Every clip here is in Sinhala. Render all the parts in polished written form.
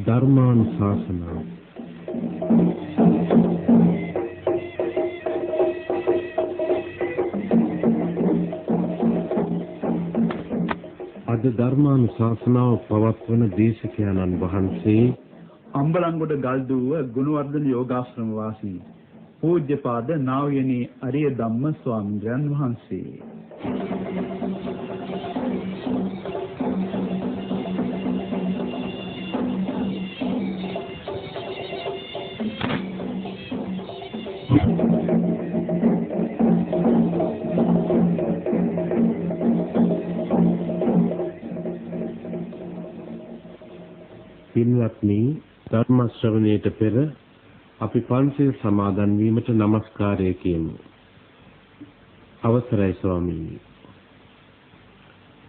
ධර්මානුශාසනාව අද ධර්මානුශාසනාව පවත්වන දේශකයන්න් වහන්සේ අම්බලන්ගොඩ ගල්දුව ගුණවර්ධන යෝගාශ්‍රම වාසී පූජ්‍යපාද නා වූ යනි අරිය ධම්ම ස්වාමීන් වහන්සේ. පින්වත්නි, ධර්ම ශ්‍රවණයට පෙර අපි පන්සිල් සමාදන් වීමට নমස්කාරය කියමු. අවසරයි ස්වාමීනි.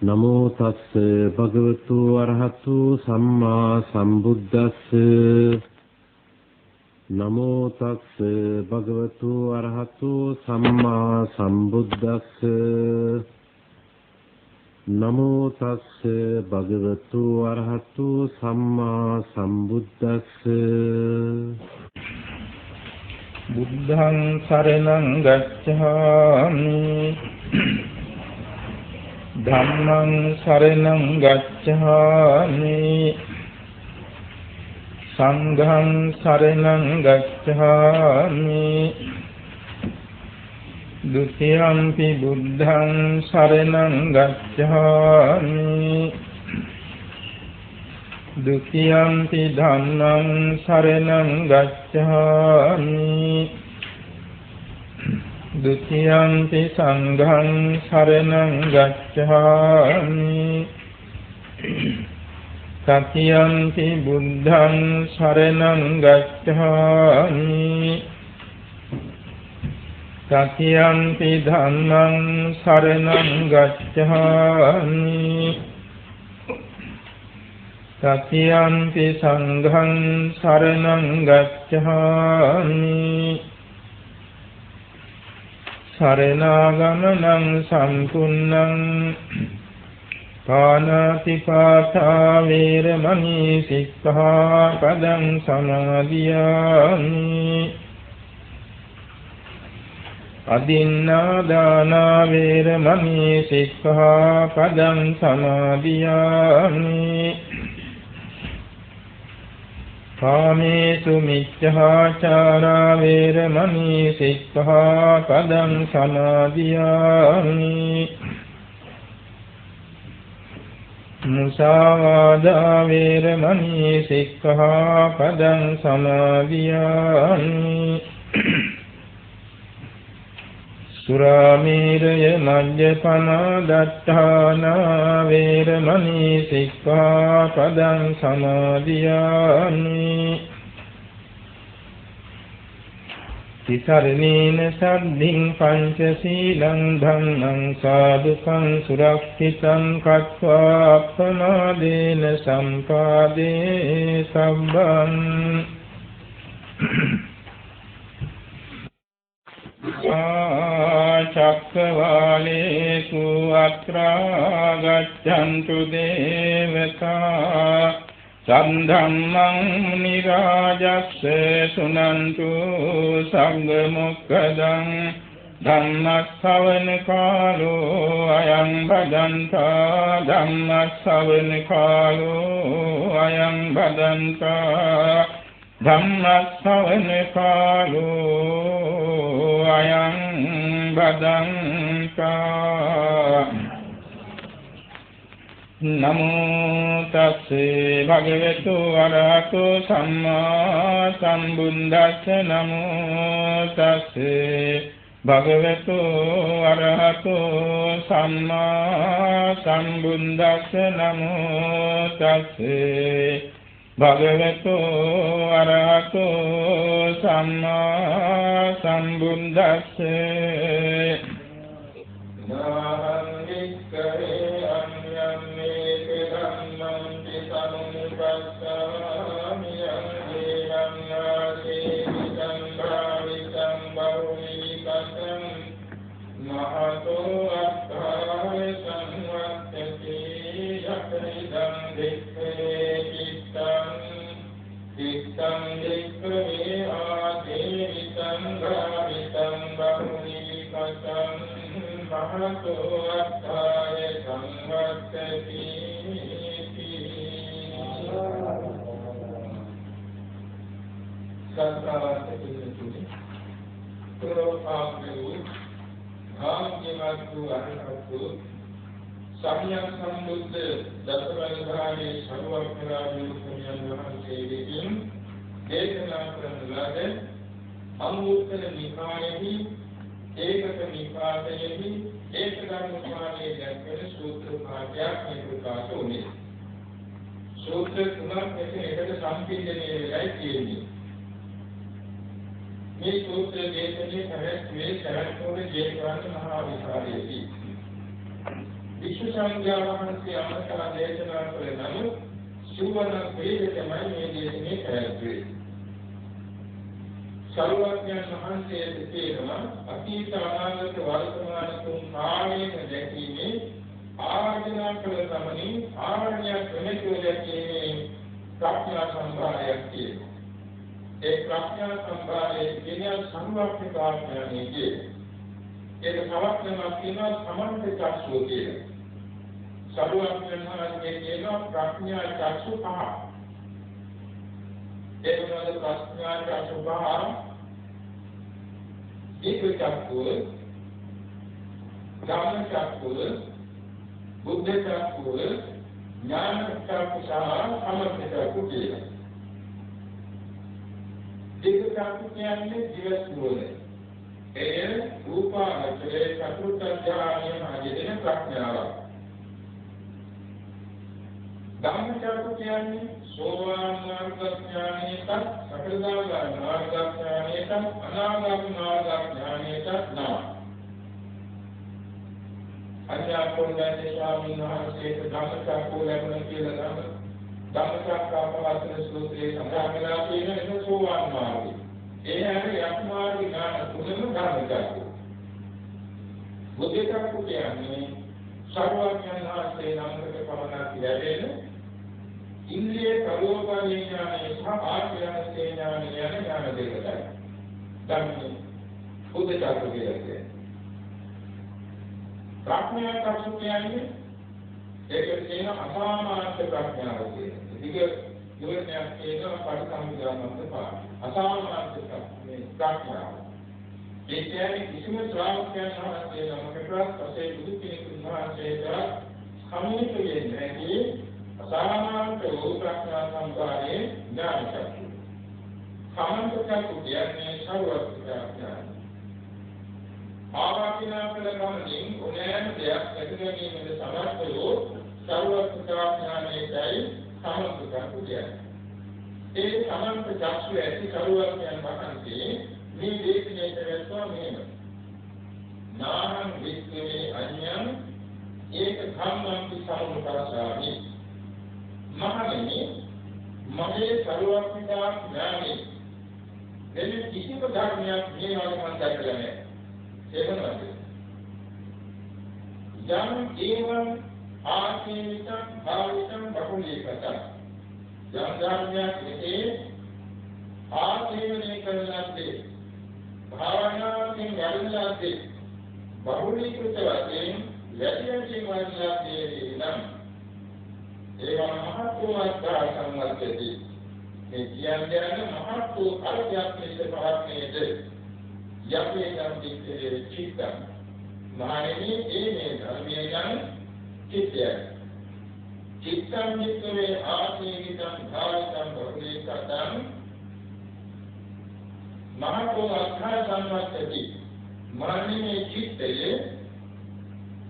නමෝ තස්ස භගවතු අරහතු සම්මා සම්බුද්දස්ස. නමෝ තස්ස භගවතු අරහතු සම්මා සම්බුද්දස්ස. නමෝ තස්ස භගවතු අරහතු සම්මා සම්බුද්දස්ස. බුද්ධං සරණං ගච්ඡාමි ධම්මං සරණං ගච්ඡාමි සංඝං සරණං ගච්ඡාමි ဒုတိယံ පි බුද්ධං සරණං ගච්ඡාමි ဒုတိယံ පි ධම්මං සරණං ගච්ඡාමි ဒုတိယံ පි සංඝං සරණං ගච්ඡාමි တတိယံ පි බුද්ධං සරණං ගච්ඡාමි တတိယံ පි ධම්මං සරණං ගච්ඡාමි တတိယံ පි සංඝං සරණං ගච්ඡාමි สรณากมนังสัมปุณังปานาติปาทาเวรมณีสิกขาปดังสมาธิยามิอดินนาดานาเวรมณีสิกขาปดังสมาธิยามิกาเมสุมิจฉาจาราเวรมณีสิกขาปดังสมาธิยามิมุสาวาทาเวรมณีสิกขาปดังสมาธิยามิสุราเมรยมัจจปมาดัฏฐานาเวรมณีสิกขาปดังสมาธิยามิติสรณีนสัดดิงปัญจศีลังธัมมังสาธุกังสุรักขิตังคัตวาอัปปมาเดนสัมปาเดสัพพังจักขวาเลสุอัตรากัจจันตุเดวตาสัมธัมมังนิราจัสเสสุนันตุสังฆมุขดังธัมมัสสวนคาโลอายังบดันตาธัมมัสสวนคาโลอายังบดันตาธัมมัสสวนคาโลอายังบดันตานะโมตัสสะภะคะวะโตอะระหะโตสัมมาสัมพุทธัสสะนะโมตัสสะภะคะวะโตอะระหะโตสัมมาสัมพุทธัสสะนะโมตัสสะภะคะวะโตอะระหะโตสัมมาสัมพุทธัสสะนาหังวิกขเวอัญญังเมติธัมมังปิสมุปปัสสามิยังเยยังนาเสวิตังภาวิตังบาหุวิกัสสังมหาโตอัตถาสังวัตติยัตถิตังดิเขจิตตัง මහතෝ අත්ථාය සංවත්තති සත්‍යවන්ත පිළිතුරු ප්‍රෝපාක්ඛු භාග්‍යවත්තු අරහතු සම්්‍යක් සම්බුද්ධ දසවැනිධානී සර්වඥාණන් වහන්සේ විසින් දේශනා කරන ලද අංගුත්තර නිකායෙහි ඒකක නිපාතයෙහි ඒකධර්ම ස්වාමයේ දැක්වෙන සූත්‍ර පාඨයක් මේ ප්‍රකාශ වුණේ. සූත්‍ර තුනක් එකට සම්පීඩනය වෙලා තියෙන්නේ. මේ සූත්‍ර දේශනේ පැවැත්වේ සරණෝර ජේතවන මහා විහාරයේදී විශ්ව සංඝයා වහන්සේ අමතක දේශනා කළ නමුත් සුවර්ණ ප්‍රේතමයි මේ දේශනේ පැවැත්වේ. සර්වඥයන් වහන්සේ දෙකේම අතීත අනාගත වර්තමාන තුන් කාලයක දැකීමේ ආර්ජනා කළ ගමනින් ආර්ණ්‍ය ප්‍රමේය දැකීමේ ප්‍රඥා සම්භාරයක් තියෙනවා. ඒ ප්‍රඥා සම්භාරයේ කියන සංවර්ධකාඥානයේ ඒක සමර්ථනක් තියෙනවා සමන්ත චක්ෂුව කියලා. සර්වඥයන් වහන්සේ කියන ප්‍රඥා චක්ෂු පහ. ඒ වගේම ප්‍රඥා චක්ෂු පහ දීප චක්ෂුව, ධම්ම චක්ෂුව, බුද්ධ චක්ෂුව, ඥාන චක්ෂුව සහ සමර්ථ චක්ෂුව කියලා. දීප චක්ෂුව කියන්නේ දිවස් නුවණ. ඒ රූපාවචරයේ චතුර්ථ ඥානය ආදීන ප්‍රඥාව. ධම්ම චක්ෂුව කියන්නේ සෝවාන් මාර්ග ඥානයට, සකදාගාමී මාර්ග ඥානයට, අනාගාමී මාර්ග ඥානයට නා. අඥාපෝණ්‍යයේ ස්වාමීන් වහන්සේ ධම්ම චක්ෂුව ලැබුණ කියලා ධම්ම චක්ඛාපවත්තන සූත්‍රයේ සඳහන් වෙලා තියෙන එක සෝවාන් මාර්ගය. ඒ හැම යක් මාර්ග ඥාන තුනම ධම්ම චක්ෂුව. බුද්ධ චක්ෂුව කියන්නේ සර්වඥයන් වහන්සේ නමකට පමණක් ලැබෙන ඉන්ද්‍රිය ප්‍රලෝභන ඥානය සහ ආඥාන ඥානය යන ඥාන දෙකයි. ධම්ම බුද්ධ චක්ෂුව කියන්නේ. ප්‍රඥා චක්ෂුව කියන්නේ ඒක කියන අසාමාන්‍ය ප්‍රඥාව කියන්නේ. විග යෝනියක් කියන පරිසම්පදානන්ත පාඩ. අසාමාන්‍ය ප්‍රඥාව. ඒ කියන්නේ කිසිම ශ්‍රාවකයන් වහන්සේ නමකට පසේ බුදු කෙනෙකුන් වහන්සේට සමීප වෙන්නේ නැති අසාමාන්‍ය ප්‍රඥා සම්පාදයේ ඥාන චක්ෂුව. සමන්ත චක්ෂුව කියන්නේ සර්වඥ ඥාන. ආවාකිනා කළ ගමනින් ඕනෑම දෙයක් ඇතිවීමේ සමර්ථ වූ සර්වඥානයේයි සමන්ත චක්ෂුව කියන්නේ. ඒ සමන්ත චක්ෂුව ඇති සර්වඥයන් වහන්සේ මේ දේශනේ කරනවා මෙහෙම. නාහං වික්ඛවේ අඤ්ඤං ඒක ධම්මං සම්මුඛාසාමි. මහණෙනි මගේ සර්වඥතා ඥානෙ දෙවි කිසිම ධර්මයක් මේ වගේ මම දැකලා නැහැ. ඒක මොනවද? යම් ඒවං ආසීතං භාවිතං බහුලීකතං යම් ධර්මයක් මෙතේ ආසීවනේ කරලාදී භාවනාවෙන් වැඩිලාදී බහුලීකృత වශයෙන් වැඩියෙන් වඩලාදී නම් ඒවා මහත්වත්තා සම්වර්ධති. මේ කියන්නේ මහත් වූ අර්ථයක් ලෙස පවත්නේද යපේ සම්පිතේ චිත්තං මහණෙනි මේ ධර්මයේ යන චිත්තය චිත්තං නිත්වේ ආසීවිතං භාවිතං බහුලීකතං මහත්වෝ අර්ථය සම්වර්ධති. මහණෙනි චිත්තයේ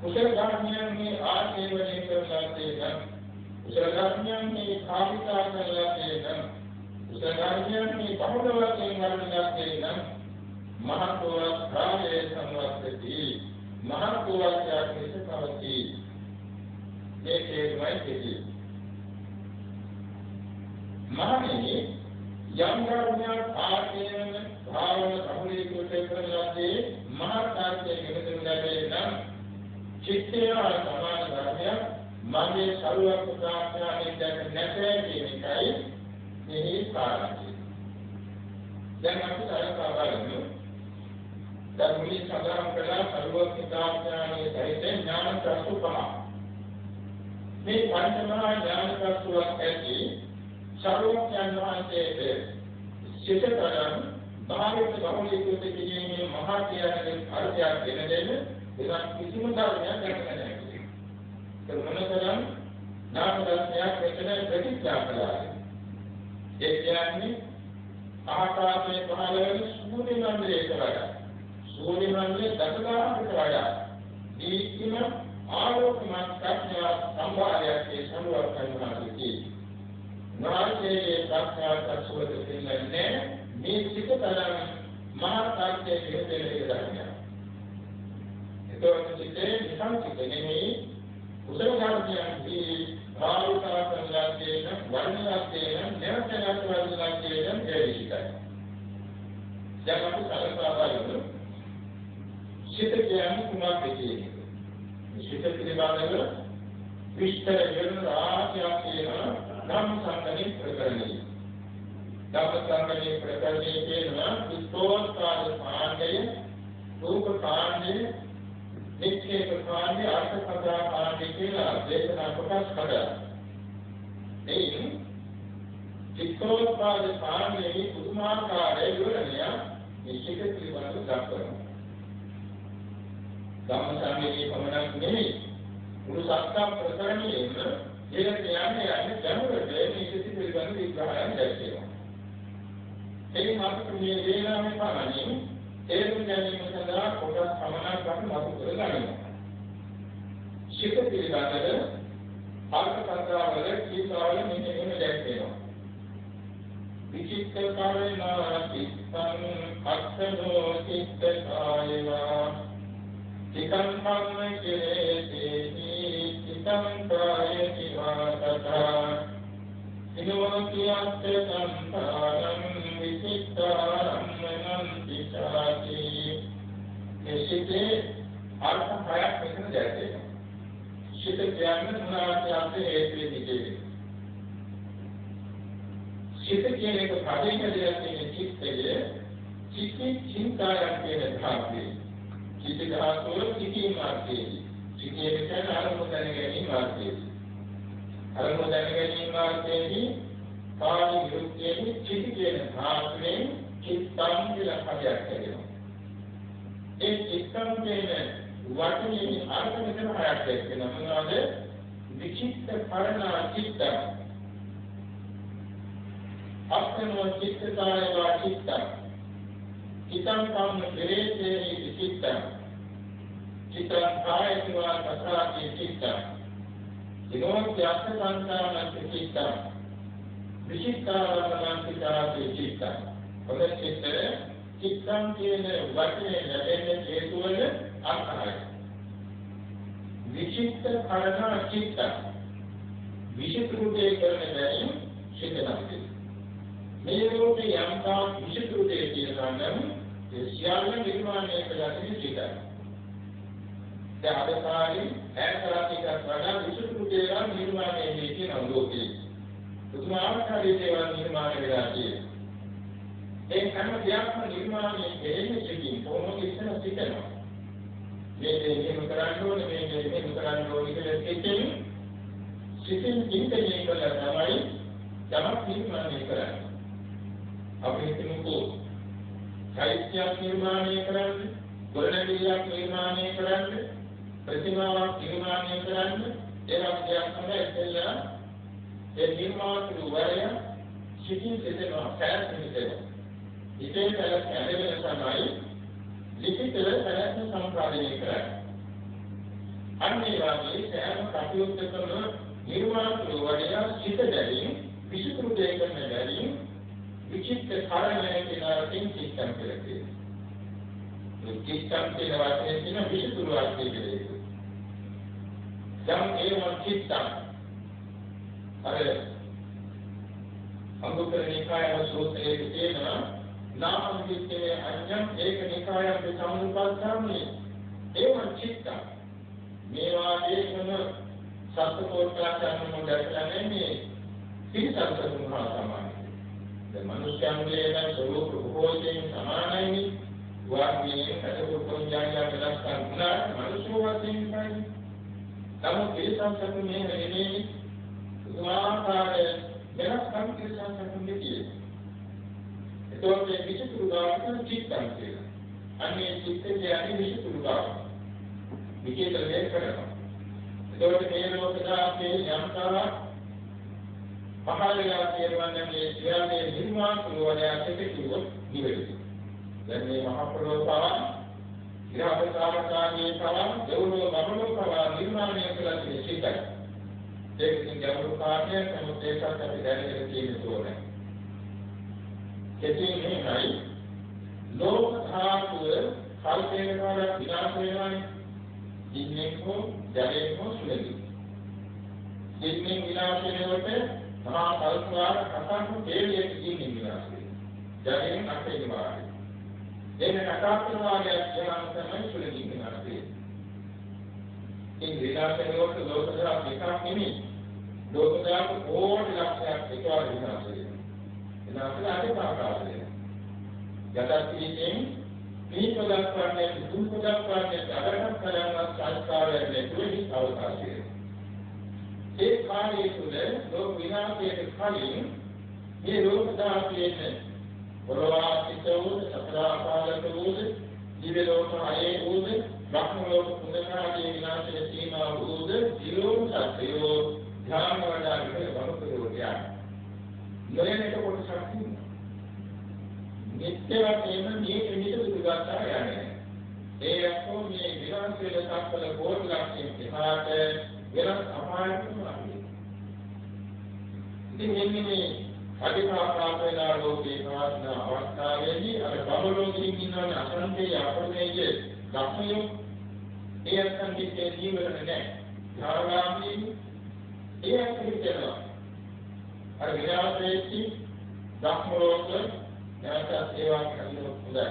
කුසල ධර්මයන්ගේ ආශේවනය කරලාදී නම් කුසල ධර්මයන්ගේ භාවිතා කරලාදී නම් කුසල ධර්මයන්ගේ බහුලවකින් වර්ණනාදී නම් මහත්වෝ අර්ථය සම්වර්ධති. මහත්වෝ අර්ථය සකවති. මේකේ වයිති මහණෙනි යම් ධර්මයක් ආශේවන භාවන බහුලීකృత කරලාදී මහත්ාර්ථයෙන් ගෙනදෙන ලැබෙන චිත්තය සමාන ධර්මයක් මගේ සරුවක් ප්‍රාර්ථනාවෙන් දැක නැතේ කියන එකයි මෙහි කාරණය. දැන් අපි සාකච්ඡා කරමු. ධර්මයේ සඳහන් කළා සර්වඥාඥානයේ සහිත ඥාන චක්ෂු පහ. මේ පංචමහා ඥාන චක්ෂුවක් ඇති සර්වඥාන් වහන්සේට සිතතරම් භාවිත බහුලීකృత කිරීමේ මහා ත්‍යාගයෙන් අර්ථයක් දෙන දෙන්න එවන් කිසිම ධර්මයක් නැහැ. ඒ මොනතරම් නාම ධර්මයක් මෙතන ප්‍රතික්ෂේප කළා. ඒ කියන්නේ ආකාශයේ පහළ වෙන සූර්ය මණ්ඩලයට වඩා සූර්ය මණ්ඩලයේ දසදහසකට වඩා දීප්තිම ආලෝකමත් ප්‍රඥා සම්භාරයක් ඒ සම්වර්ධ කරනවා කියන්නේ. නාමයේ ප්‍රඥා සත්‍යවද දෙන්නේ මේ සිතතරම් මහා කාර්යයේ හේතෙලේ ධර්මයක්. ඒතකොට සිතේ විසංසිත නෙමෙයි කුසල ධර්මයන්දී භාවිතා සංගතේන වර්ණනාතේන නිරතනත් වර්ණනාතේන දෙවිසිතයි. දැන් අපි කල්පනා බලමු. සිත කියන්නේ කුමක්ද කියන්නේ? සිත පිළිබඳව විස්තර වෙන රාශියක් තියෙනවා ධම්ම සංගණේ ප්‍රකරණේ. ධම්ම සංගණේ ප්‍රකරණේ කියනවා විස්තෝත්පාද කාණ්ඩය, රූප කාණ්ඩය, නිච්ඡේද කාණ්ඩය, අර්ථ කතා කාණ්ඩය කියලා දේශනා කොටස් හතරක්. එයින් විස්තෝත්පාද කාණ්ඩයේ පුදුමාකාර විවරණය නිශ්චිත පිළිබඳව දක්වනවා. ධම්ම සංගණේ පමණක් නෙමෙයි මුළු සත්‍ය ප්‍රකරණයෙම ඒක කියන්නේ ජනවලට මේ සිද්ධි පිළිබඳ විග්‍රහයක් දැක්වෙනවා. එයින් අපිට මේ වේලාවේ පමණින් තේරුම් ගැනීම සඳහා කොටස් පමණක් අපි මතු කරගන්නවා. සිත පිළිබඳව අර්ථ කතාවල කීපාවල මෙන්න මෙහෙම දැක්වෙනවා. විචිත්ත කායනා චිත්තං අක්ඛනෝ චිත්ත කායවා චිත්තං පම්මකේති චිත්තං කායති වාතතා ඉනෝතියත් සංඛාරං විචිත්තාරං මනන්තිචාති. එසිතේ අර්ථ හයක් මෙතන දැක්වෙනවා. සිත කියන්නේ මොනවාද හේතු දෙකේ. සිත කියන එක පදයෙන් දෙයක් චිත්තයේ චිත්තේ චින්තායන් කියන ධාතුවේ චිත්ත ධාතුව සිටීම මාර්ගයේ සිටීම කියන්නේ අරමුණ දැන ගැනීම මාර්ගයේ අරමුණ දැන ගැනීම මාර්ගයේදී කාය විරුද්ධයේ චිත්ත කියන ධාතුවෙන් චිත්තං කියලා පදයක් කියනවා. ඒ චිත්තං කියන වචනේ අර්ථ මෙතන හයක් දැක්වෙනවා. මොනවාද? විචිත්ත පරණා චිත්තං අක්ඛනෝ චිත්තකාය වා චිත්තං චිත්තං කම්ම කෙරේතේ චිත්තං චිත්තං කායති වා තථාති චිත්තං විනෝත්‍ය අත්ථංකානං චිත්තං විචිත්තාරමණං චිත්තාති චිත්තං. ඔය චිත්තං කියන වචනේ ලැබෙන හේතුවල අර්ථය විචිත්ත කරණ චිත්තං විචිත්‍රූපේ කරන බැරි චිත්තනයි. මේ රූපේ යම්තා විචිත්‍රූපේ කියනවා නම් ඒ සියල්ල නිර්මාණය කරන්නේ චිත්තයි. දැන් අදකාරී ඈතරාතිකක් වඩා විචිත්‍රූපේ නිර්මාණය වෙන්නේ කියන ලෝකේ පුදුමාකාරී දේවල් නිර්මාණය වෙලා තියෙනවා. ඒ හැම දෙයක්ම නිර්මාණය වෙන්නේ සිටින් කොහොමද ඉස්සන සිටිනවා. මේ දෙයක් කරන්න ඕනේ මේ දෙයක් කරන්න ඕනේ කියලා සිටින් චින්තනය කළා තමයි යමක් නිර්මාණය කරන්නේ. අපි හිතමුකෝ සාහිත්‍යයක් නිර්මාණය කරන්න, ගොඩනැගිල්ලක් නිර්මාණය කරන්න, ප්‍රතිමාවක් නිර්මාණය කරන්න ඒවා දෙයක් තමයි ඉතින්ලා ඒ නිර්මාණය වරය සිටින් සිටිනවා සෑහෙන ඉතින් කලක් ඇදෙන තමයි ලිඛිතව සෑහෙන සම්පාදනය කරන්නේ. අන්නේ වාගේ සෑම කටයුත්තකම නිර්මාණය වරය සිට දැරීම විශේෂ දෙයක්ම දැරීම විචිත්ත කාරණය කියන අර්ථයෙන් චිත්තම් කියලා කියනවා. මේ චිත්තම් කියන වචනේ තියෙන විශේෂ අර්ථය කියලා. දැන් ඒ චිත්තම් අර අංගුත්තර නිකායේ සූත්‍රයේ තියෙනවා නාම විචේ අඤ්ඤං ඒක නිකායම් සම්මුපස්සාමි ඒවං චිත්තම් මේවා දේශන සත්කෝට්ටාචාර්ය මොඩල්ලා නෙමෙයි පිටසත් මහා සමානයි. දැන් මිනිස්යන්ගේ නම් ස්වરૂප රූපෝයෙන් සමානයි වාග්මී කටයුතු කොන්ජානියා වෙනස් කරනවා මනුෂ්‍ය වශයෙන් ඉන්නයි. නමුත් ඒ සංසතු මේ නෙමෙයි සුමාකාර වෙනස්කම් කිසිම සංකල්පයකින්. ඒතකොට මේ විචිතුරු ගාමන චිත්තං කියලා. අන්නේ චිත්තයේ අනි විචිතුරු ගාම. විචිතල වේ කරනවා. ඒතකොට මේ ලෝකදාසේ යම්තා පහළලා කියවන්නේ මේ ක්‍රියාවේ නිර්මාණ කුලවලයක් තිබෙන්නේ නිවැරදි. දැන් මේ මහ පොළොව පවා ග්‍රහසාරකාගේ පවා දෙවොලෝ බබලෝ පවා නිර්මාණය කළ සිටයි. ඒකකින් ගැඹුරු කාර්යයක් නමුත් ඒකත් අපි දැනගෙන තියෙන්න ඕනේ. කෙටියෙන් මේයි ලෝක ධාතුව කල්පේනවල විනාශ වෙනවානේ. දින්නෙන් හෝ ජලයෙන් හෝ සුළඟින්. දින්නෙන් විනාශ වෙනකොට මහා කල්පවාර කතාවු දෙවියෙක් දින්නෙන් විනාශ වෙනවා. ජලයෙන් අටේ වාරයි. එන්න කතාවු වාරයක් යන තමයි සුළඟින් විනාශ වෙන්නේ. මේ විනාශ වෙනකොට ලෝක ධාතුව එකක් නෙමෙයි. ලෝක ධාතුව කෝටි ලක්ෂයක් එකවර විනාශ වෙනවා. එනාට අටපාකාරය. යටත්ීයෙන් මේ පදස්වන්නේ දුක් පදස්වන්නේ අරකට කරන සංස්කාරයෙන් ලැබෙන අවකාශය. ඒ කාර්යය තුළ ලෝක විනාශයේ කලින් මේ ලෝක ධාතුවේ පරවාසිතෝ සතරාපාදකෝද දිව්‍ය ලෝක ආයේ උද බ්‍රහ්ම ලෝක පුනරාදී විනාශයේ සීමා උද දිලෝක සත්‍යෝ ධාම වඩා විතර බලපෑමක් යා. නොයනට කොටසක් තියෙනවා. නිත්‍යවම මේ නිමිත දුර්ගතා යන්නේ. ඒ අකෝ මේ විනාශ වෙන සක්වල කෝටි ලක්ෂයෙන් එහාට වෙනස් අපායකට යන්නේ. ඉතින් මේ අධිපාපාපේලා ලෝකේ ප්‍රාර්ථන අවස්ථාවේදී අර බබලෝකෙකින් ඉන්නවනේ අසන්තේ අපරමේයේ ලක්ෂණය ඒ අසන්තියේ ජීවන නැහැ. ධාරාමී ඒ අසන්තියනවා. අර විනාශයේදී ධම්මෝක නැවත සේවා කරන හොඳයි.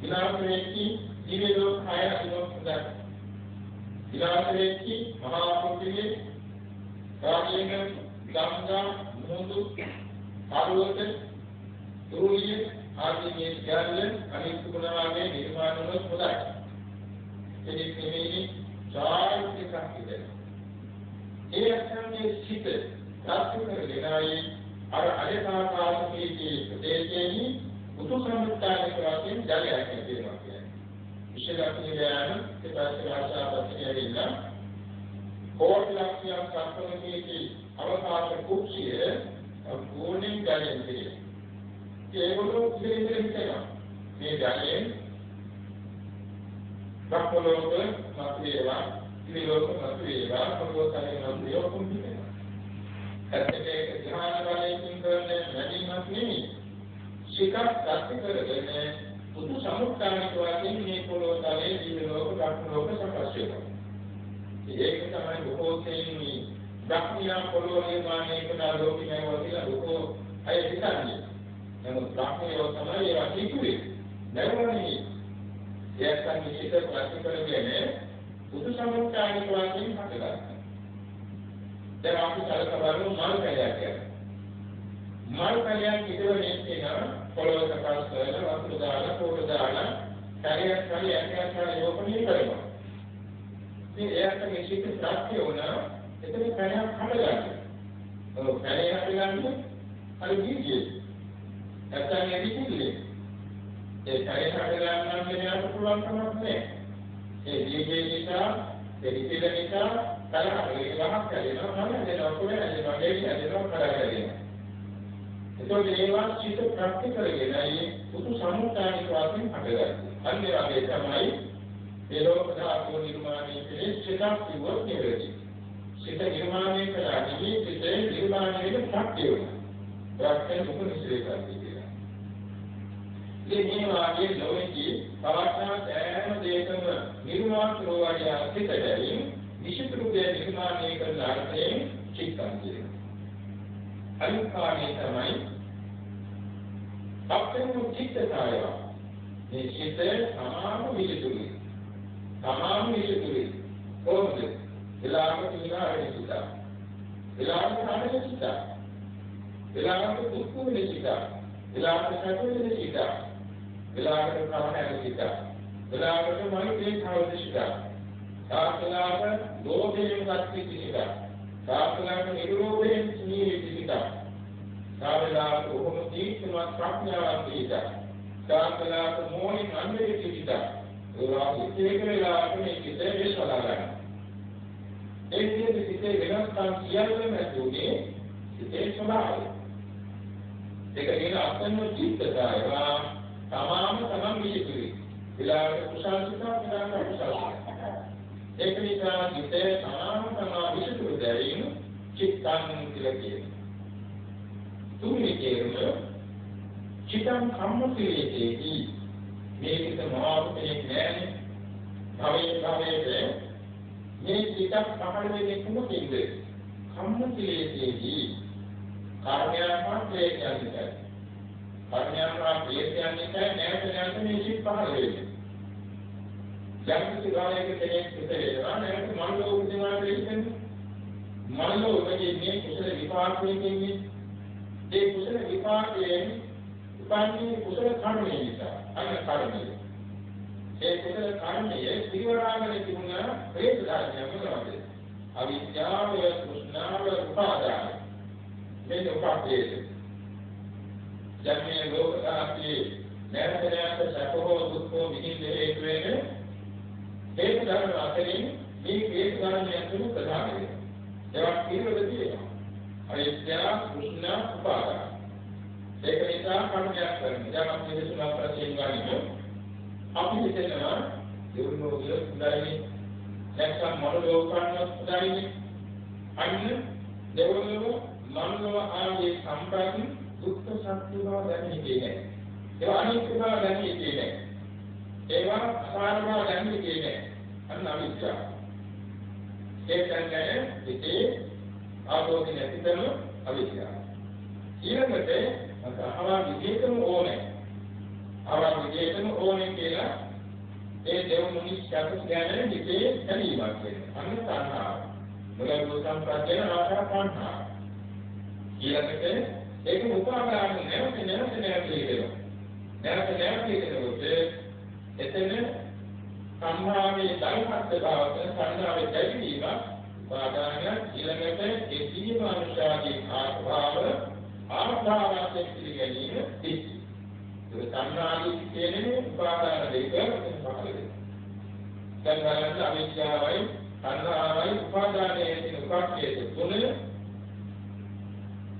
විනාශයේදී දිව්‍ය ලෝක හය අනුව හොඳයි. විනාශයේදී මහා පෘථිවිය රාජ්‍යයෙන් ගංගා මුහුදු පර්වත දුරිය ආදී ජල අනිත් ගුණාවේ නිර්මාණ වල හොඳයි. එදින මේ චාරිත්‍රික කීදේ. ඒ අසන්නේ සිට තාක්ෂණිකයි අර අධිකාපාසකීදී ප්‍රදේශයේදී උතු සම්මුතියක වශයෙන් ජලයක් තියෙනවා කියන්නේ. විශේෂයෙන් යාන ඒකාශාපතියෙන්න කෝටි ලක්ෂයක් සම්පූර්ණකීදී අවකාශ කුක්ෂිය ගෝණින් ජලයෙන් තියෙනවා. ඒගොල්ලෝ ඉතිරින් තියෙනවා. මේ ජලයෙන් බක්කොලෝක මතුවේවා, ඉරිලෝක මතුවේවා, පොළොතේ මතුවේවා කුම්භිනේ. ඇත්තටම ධ්‍යාන බලයෙන් කරන වැඩිමත් නෙමෙයි. ශිකක් ගති කරගෙන බුදු සමුත්ථානික වශයෙන් මේ පොළොවේ ජීව ලෝක ධර්ම ලෝක සකස් වෙනවා. ඒක තමයි බොහෝ තේන්නේ ධර්මියා පොළොව නිර්මාණය කරන ලෝකිකයව කියලා බොහෝ අය හිතන්නේ. නමුත් ධර්මියෝ තමයි ඒවා කිව්වේ. නැවුණේ ඒකන් විශේෂ ප්‍රති කරගෙන බුදු සමුත්ථානික වශයෙන් හදලා දැන් අපි සලකවලු මල් කැලයක් කියලා. මල් කැලයක් ඉදවන්නේ කියන පොළොව සකස් කරලා වතුර දාලා පොළ දාලා කැලයක් කැලයක් යොපණී කරනවා. ඉතින් ඒකට මේ සිත් ප්‍රත්‍ය වුණා එතන කැලයක් හදගන්න. ඔව් කැලයක් හදගන්න අර දීජේ. නැත්නම් ඒ දීජේ. ඒ කැලයක් හදගන්න නම් මෙයාට පුළුවන් කමක් නැහැ. ඒ දීජේ නිසා ඒ දීජේ නිසා කලහරේ ගහක් කැදෙනවා නම් එනවා කොහෙද එනවා දෙවි ඇදෙනවා කරගෙන. ඒතකොට ඒවා චිත්ත ප්‍රත්‍ය කරගෙනයි පුතු සම්මුතානික වශයෙන් හදගන්නේ. අන්න ඒ වගේ තමයි මේ ලෝක ධාතු නිර්මාණය කෙරේ සිතක් කිව්වොත් නෙවෙයි. සිත නිර්මාණය කරන්නේ සිතේ නිර්මාණයේ ප්‍රත්‍ය වෙනවා. ප්‍රත්‍ය මොකද ඉස්සරහට කියලා. මේ වාගේ ලෝකයේ පවත්නා සෑම දෙයකම නිර්මාණ කරවලිය සිතදැයි විශේෂ රූපයේ නිර්මාණය කරන අර්ථයෙන් චිත්තං කියනවා. අනිකාණේ තමයි අපේම චිත්තය. මේ චිත්තය සමාන විදිහට. සමාන විදිහට. කොහොමද? විලාප විනාශය චිත්ත. විලාප කාණේ චිත්ත. විලාප දුක්ඛ චිත්ත. විලාප සැපේ චිත්ත. විලාකට ප්‍රාණය සිත. විලාකට මනිතේ භාවද සිත. සාකලාක ලෝභයෙන් ගති සිත. සාකලාක නිරෝධයෙන් නිවිති සිත. සාකලාක උපම තීක්ෂණ ප්‍රඥාවක් සිත. සාකලාක මොහින් අන්වේ සිත. ඒවා ඉතේකලා මේ සිතේ විශ්වලා ගන්න. ඒ විදිහට සිතේ වෙනස්කම් සියල්ලම ඇතුලේ සිතේ ස්වභාවය. ඒක කියන අත්‍යන්ත චිත්තතාවය තමාම විසිතුයි. විලාක කුසල සිත විලාක කුසල සිත. ඒක නිසා සිතේ තමාම විසිතුරු දෙයින් චිත්තං කියලා කියනවා. තුන්වෙනි කේරුම චිත්තං කම්මතියේදී මේ සිත මහාවතේ නෑනේ. භවයේ මේ සිතක් පහළ වෙන්නේ කොහොමද? කම්මතියේදී කාර්යයන්ම ප්‍රේතයන්ට. කාර්යයන්ම ප්‍රේතයන්ට නැවත මේ සිත් පහළ වෙන්නේ. යම් කිසි කාර්යයක කෙනෙක් ඉතේනවා නැවත මනෝ උපදිනවා කියන්නේ. මනෝ උපදින්නේ කුසල විපාකයෙන්. ඒ කුසල විපාකයෙන් උපන්නේ කුසල කර්මය නිසා. අන්න කර්මය. ඒ කුසල කර්මයේ පිරිවරාගෙන තිබුණ ප්‍රේත ධර්මය මොනවද? අවිද්‍යාව, තෘෂ්ණාව, උපාදාන. මේ උපාදේශ. ජන්මයේ ලෝකතාපී නැරදරයන්ට සැපෝ දුක්ඛෝ විඳින හේතු වෙන හේතු ධර්ම අතරින් මේ හේතු ධර්මයන් තුන ප්‍රධාන වෙනවා. ඒවා පිළිවෙල තියෙනවා. අවිද්‍යාව, තෘෂ්ණා, උපාදාන. ඒක නිසා කර්මයක් කරන්නේ. දැන් අපි විශ්වාස ප්‍රතියෙන් ගන්නේ අපි හිතනවා දෙවනෝ විලුණායි නැත්නම් මනෝලෝකන්න උදායිනේ අන්න දෙවනෝ මනෝ ආයේ සම්ප්‍රාප්ති දුක්ඛ සත්‍ය බව දැනෙන්නේ නැහැ. ඒවා අනිත්‍ය බව දැනෙන්නේ නැහැ. ඒවා අසාර බව දැනෙන්නේ නැහැ. අන්න අවිද්‍යාව. ඒ කියන්නේ ඉතේ ආදෝෂින ඇතිතම අවිද්‍යාව. ඊළඟට අහවා විදේකම ඕනේ. අහවා විදේකම ඕනේ කියලා ඒ දෙවනුනි ශාස්ත්‍ර ඥානයේ හිතේ දැනීමක් වෙනවා. අන්න තණ්හාව. මුලින්ම සම්ප්‍රාප්තිය ආකාර තණ්හාව. ඊළඟට ඒක උපාදාන නැවත කියනවා. නැවත කියනකොට එතන සම්මාවේ ධර්මත්ව බව සංඥාවේ දැකීම උපාදාන ඊළඟට ඒ සීම අනුශාසී ආභාවයෙන් පිළිගැනීම තිස්. ඒ සංඥාදී කියන්නේ උපාදාන දෙක පහළ වෙනවා. දැන් බලන්න අවිද්‍යාවයි සංඥාවයි උපාදානයේ තියෙන උපාක්ෂයේ තුන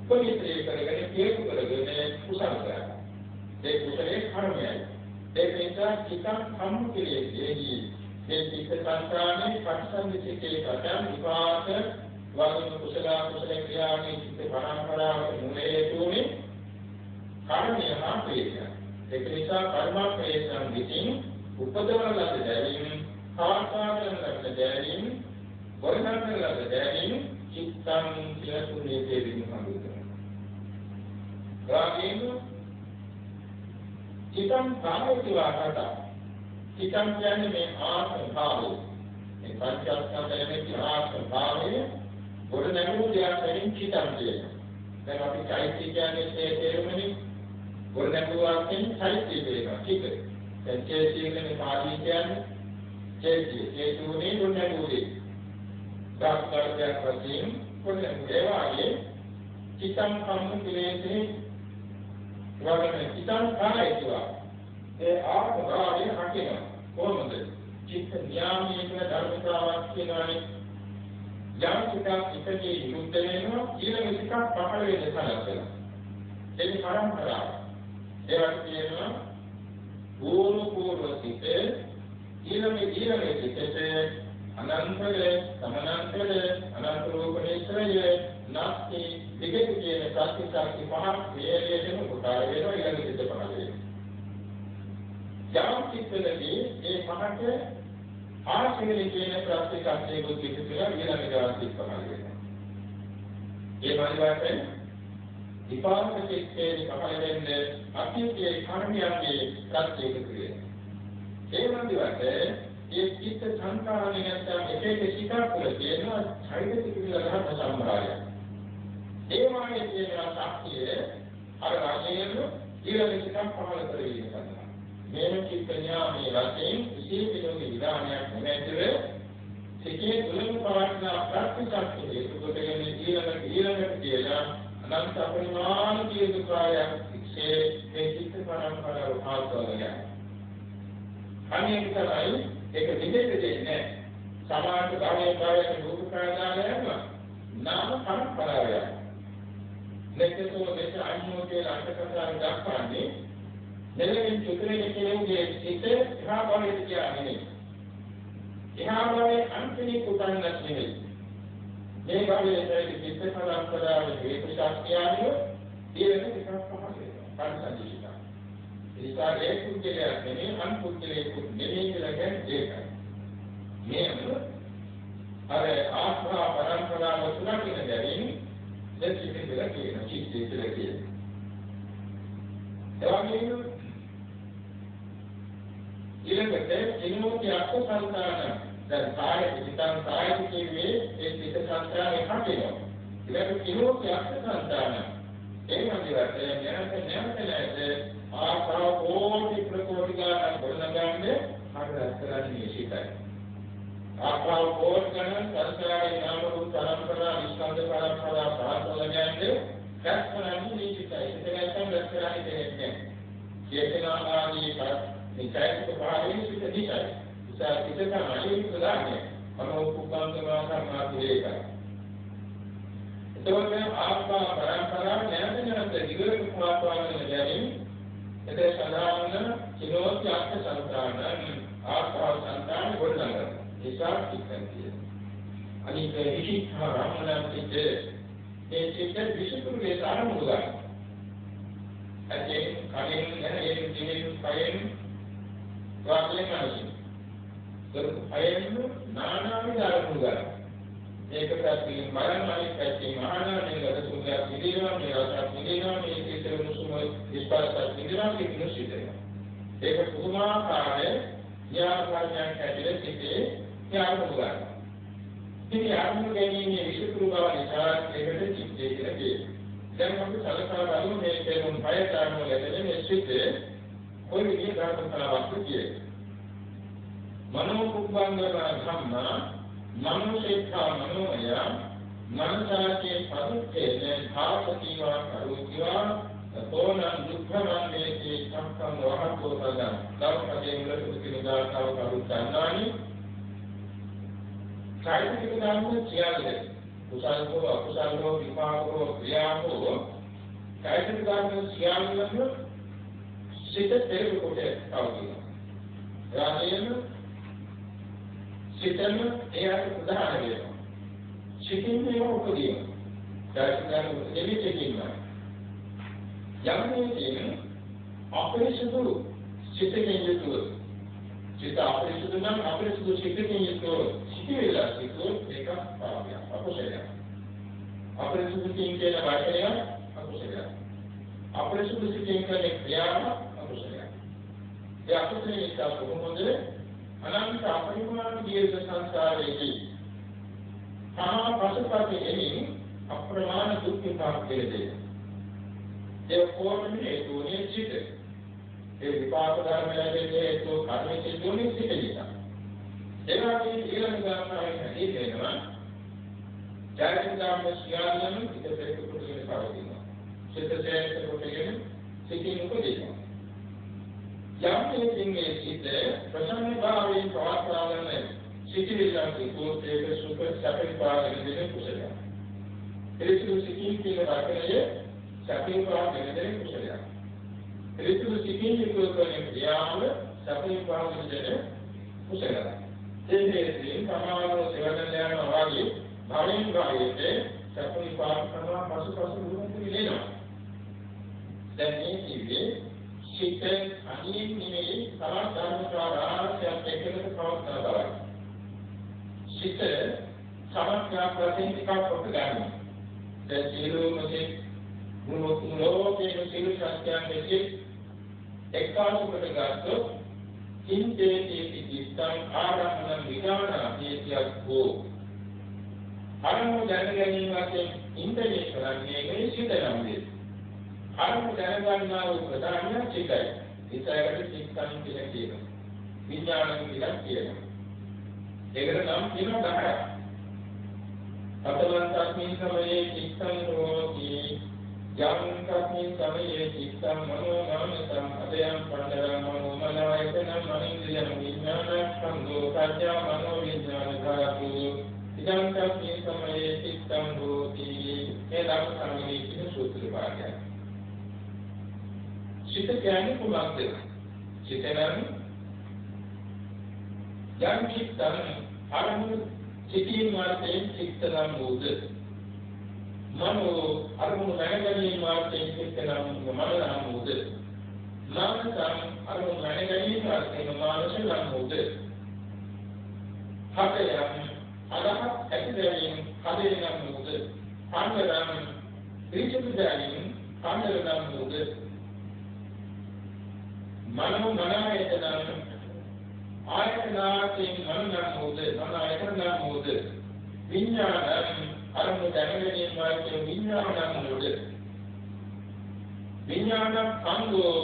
පරිත්‍යාග කරගෙන පියු කරගෙන කුසල කරා. ඒ කුසලයේ කර්මයයි. ඒ නිසා චිත්තං සම්මුතියේදී මේ චිත්ත සංස්කාරයේ පටිසන්ධිතේ පදම් විපාක වගේ කුසල ක්‍රියාවේ චිත්ත පරම්පරාවට මුලේ තුනේ කර්මය මාපේය. ඒ නිසා කර්ම ප්‍රේතම් විසින් උපදවන ලද දැරීම, ආකාරයෙන් ලද දැරීම, වර්ණන ලද දැරීම චිත්තං කියලා තුනේ දෙවියන් හඳුන්වනවා. රාගයෙන් චිත්තං කාමෝතිවාකට චිත්තං කියන්නේ මේ ආත්ම භාවය. මේ පංචස්කන්ධයේ ආත්ම භාවය පොඩ නැගුණු දෙයක් වෙනින් චිත්තං කියනවා. දැන් අපි චෛත්‍ය කියන්නේ තේරුමනේ පොඩ නැගුවා කියන්නේ චෛත්‍ය කියනවා. චිත්ත. දැන් චෛත්‍ය කියන්නේ පාදී කියන්නේ චෛත්‍ය තුනේ පොඩ නැගුවේ. සාස්ත්‍රයක් වශයෙන් පොඩ නැගුවේ චිත්තං සම්මුතියේදී වගේම චිත්තං කායයිතුවා ඒ ආත්මභාවය හකිනවා. කොහොමද? චිත්ත න්‍යාමයේ ධර්මතාවක් කියනවානේ. යම් චිත්තක් ඉපදී යුද්ධ වෙනවා ඊළඟ චිත්තක් පහළ වෙන්න සලකනවා. ඒක පරම්පරාව. ඒවට කියනවා පූර්ව සිතේ ඊළඟ සිතේ අනන්තයේ සමානන්තයේ අනන්ත රූපේශ්වරයේ නැස්ති දෙකේ කියන ප්‍රතිසාරි පහක් වේලයෙන් උදාර වෙනවා ඊළඟ සිත පහළ වෙනවා. යම් චිත්තලදී ඒ පහට ආශ්‍රයෙන් කියන ප්‍රතිසාරයේ බුද්ධි කියලා ඊළඟ සිත පහළ වෙනවා. ඒ පරිවර්තන විපාක චිත්තේ පහළ වෙන්නේ අතීතයේ කර්මයන්ගේ ප්‍රතික්‍රියාවයි. ඒ වන්දිවට ඒ චිත්ත සංකාරණය නැත්නම් එක සිතක් වල තියෙන චෛතසික විලහන සම්භාරය. ඒ වගේ තියෙන ශක්තිය අර රාජ්‍යයෙන් ඊළඟ සිතක් පහළ කරගෙන යනවා. මේ චිත්ත ඥානයේ වශයෙන් විශේෂයෙන්ම විධානයක් නැතිව සිතේ තුලින් පවත්නා ප්‍රතිශක්තිය හේතු කොටගෙන ඊළඟට කියලා අනන්ත අපරිමාණ දීර්ඝ කාලයක් සික්ෂේ මේ චිත්ත පරම්පරාව පාස්වගෙන අනේක තමයි ඒක දෙදෙක දෙන්නේ සමාජ භාවයේ රූප ප්‍රාදානයම නාම පරම්පරාවයි මෙතන මෙතන අන්‍යෝන්‍ය අර්ථකථන දක්වන්නේ මෙලෙසින් චුතරේ කියන්නේ සිත එහා භවයට කියන්නේ එහා භවයේ අන්තිම කුතන්නක් නෙවෙයි මේ භවයේ චිත්ත පරම්පරාවේ හේතු ශාස්ත්‍රයන්ව ඊළඟ එකක් පහළ වෙනවා පරිසංජිතා ඒකාගේ කුච්චලයක් නෙවෙයි අන්කුච්චලයක් නෙවෙයි කියලා කියන්නේ ඒකයි මේ අර ආස්වා පරම්පරාව තුනකින් දැරීම දෙසිත කියලා කියන චිත්තය කියලා කියන එවැනිම ඊළඟට කිනෝති අත්සංතාන දැන් කාය චිත්තං කාය කිව්වේ ඒ චිත්ත සංස්කාරය හටේනවා ඊළඟ කිනෝති අත්සංතාන ඒ වගේ නැවත ආසාව කෝටි ප්‍රකෝටි ගණන් ගොඩනගන්නේ හරියට කරන්නේ සිතයි ආසාව කෝටි ගණන් සංස්කාරයේ නාම රූප පරම්පරා විස්කන්ධ පරම්පරා සාධනයන්ගේ දැක්වන්නේ නිසිතයි ඒක නැත්නම් දැක්කරන්නේ දෙන්නේ චේතනාදී නිචයික භාවයෙන් සිට නිචයි. ඉතින් පිටක නැති ප්‍රදානය අනුපුකාන්තවා කරනාදී ඒක. එතකොට ආත්මා පරම්පරාව නැවත දිගට පුරාපාලන ගැනීම එතේ සදාන කිලෝති අර්ථ සංතාන ආත්මා සංතාන ගොඩනගන. ඒසාර චිත්තන්තිය. අනිත් විචිත්තා රාමණන් චිත්තේ ඒ චිත්ත විසුතුගේ ආරම්භ ගන්න. අතේ කලින් යන ඒ දිනේ පයෙන් වාක්‍යයෙන් අනුසි. අයන්න නානාවිද ආරම්භ ගන්න. ඒක පැත්තකින් මරණයි පැත්තකින් මහානාමයේ ගත සුන්දර පිළිවෙල මේ රසක් පිළිවෙල මේ සිතේ මුසුම විස්පාරයක් පිළිවෙල කියන සිතේ. ඒක පුදුමාකාරයේ ඥානකාරයන් ඇතුළේ සිටේ ආරම්භ ගන්න. ඉතින් ආරම්භ ගැනීමේ විශේෂ බව නිසා ඒකට චිත්තය කියලා කියනවා. දැන් අපි සලකලා බලමු මේ තේරුම් පය කාරණා ගැන මේ සිතේ කොයි විදිහට ගන්නවද කියන්නේ. මනෝ කුබ්බංගම ධම්මා මනෝසේඛා මනෝය මනසාචේ පරිච්ඡේදේ භාවතිවා කරුතිවා තෝනං දුක්ඛමන්දේ සම්පන්න වහතෝ පදං කවපදේ මුලට කිනදාතාව කරුත්තානානි කායික ධර්ම කියන්නේ කුසලෝ අකුසලෝ විපාකෝ ක්‍රියාවෝ කායික ධර්ම කියන්නේ සිත පෙරක කොට අවදිනවා. රාජ්‍යම සිතම එයාට ප්‍රධාන වෙනවා. සිතින්ම උපදිනවා. දැන් දෙවිතිකින්ම යම්මේකින් අපරිසුදු සිතකින් යුතුව සිත අපරිසුදු නම් අපරිසුදු සිතකින් යුතුව සිටිවිලා සිතුව එක පාවිය අපසලය. අපරිසුදු කියන වචනය අපසලය. අපරිසුදු සිතින් කරන ක්‍රියාව අපසලය. ඒ අපසලය නිසා කොහොමද අනන්ත අපරිමාණ දීර්ඝ සංසාරයේදී තමා පසුපසෙ එමින් අප්‍රමාණ දුක් විපාක දෙන්නේ. ඒ කොහොමනේ දුනේ සිට ඒ විපාක ධර්ම ලැබෙන්නේ ඒ කර්මයේ දුනේ සිට නිසා. ඒ වගේ ඊළඟ ගාමයි වෙනවා. ජාතිකාම සියල්ලම පිටපෙට කොටගෙන පවතිනවා. සිතේ කොටගෙන සිටින් උපදිනවා. යම්කෙකින්ගේ සිට ප්‍රසන්න භාවයෙන් පවත්වාගෙන සිටිවිලන්ති කෝටේක සුප සැපවිපාක දෙන කුසලයක්. එරිසු සිටින් කියන වචනය සැපවිපාක දෙන කුසලයක්. එරිසු සිටින් කියන ක්‍රියාව සැපවිපාක දෙන කුසලයක්. එතෙන් සමානව සේවන යන වාගේ භවයෙන් භවයට සැපවිපාක කරනවා පසුපස දුරුතු වෙනවා. දැන් මේ කිව්වේ සිත අනින් නෙමෙයි තවත් ධර්මකාරාර්ථයක් එක්කම පවත්නා බවයි. සිත සමස්ත ප්‍රතින් ටිකක් කොට ගන්නවා. දැන් සියලුමසේ මුලෝකේ සියලු සත්‍යයන් දෙකේ එක්කාසුකට ගත්තොත් චින්තේති චිත්තං ආරම්භන විඥානාදීතියක් හෝ අරමුණ දැනගැනීම වශයෙන් ඉන්ද්‍රිය කරන්නේ මේ සිත නම් වේ. අරමුණ දැනගන්නා වූ ප්‍රධාන චිතයි. විසයකට චිත්තං කියලා කියනවා. විඥානං කියලා කියනවා. ඒකට නම් කියනවා 10ක්. අතවන්තස්මින් සමයේ චිත්තං රෝති යම් කස්මින් සමයේ චිත්තං මනෝනාමසං අදයන් පණ්ඩරං මනෝමනායතන මනින්ද්‍රියං විඥානං සංඝෝ සත්‍යා මනෝ විඥාන ධාතු ඉදං කස්මින් සමයේ චිත්තං රෝති ඒ ධර්ම සමයේ කියන සූත්‍ර පාඨය. චිත්ත කියන්නේ කුමක්ද? චිත්ත නම් යම් චිත්තං අරමුණු සිතීම මාර්ගයෙන් චිත්ත නම් වූද මනෝ අරමුණු නැගීම මාර්ගයෙන් චිත්ත නම් මන නම් වූද මානසං අරමුණු නැගීම මාර්ගයෙන් මානස නම් වූද හතයන් අරහත් ඇතිදැවීම හදේ නම් වූද පංගරම් ත්‍රිචතුරාර්යයෙන් පංගර නම් වූද මනෝ මනායතන ආයතනායෙන් මනනම් මොද මනායතනම් මොද විඥානං අරමුණු දැනගැනීම මාර්ගයෙන් විඥානං මොද විඥාන සංගෝ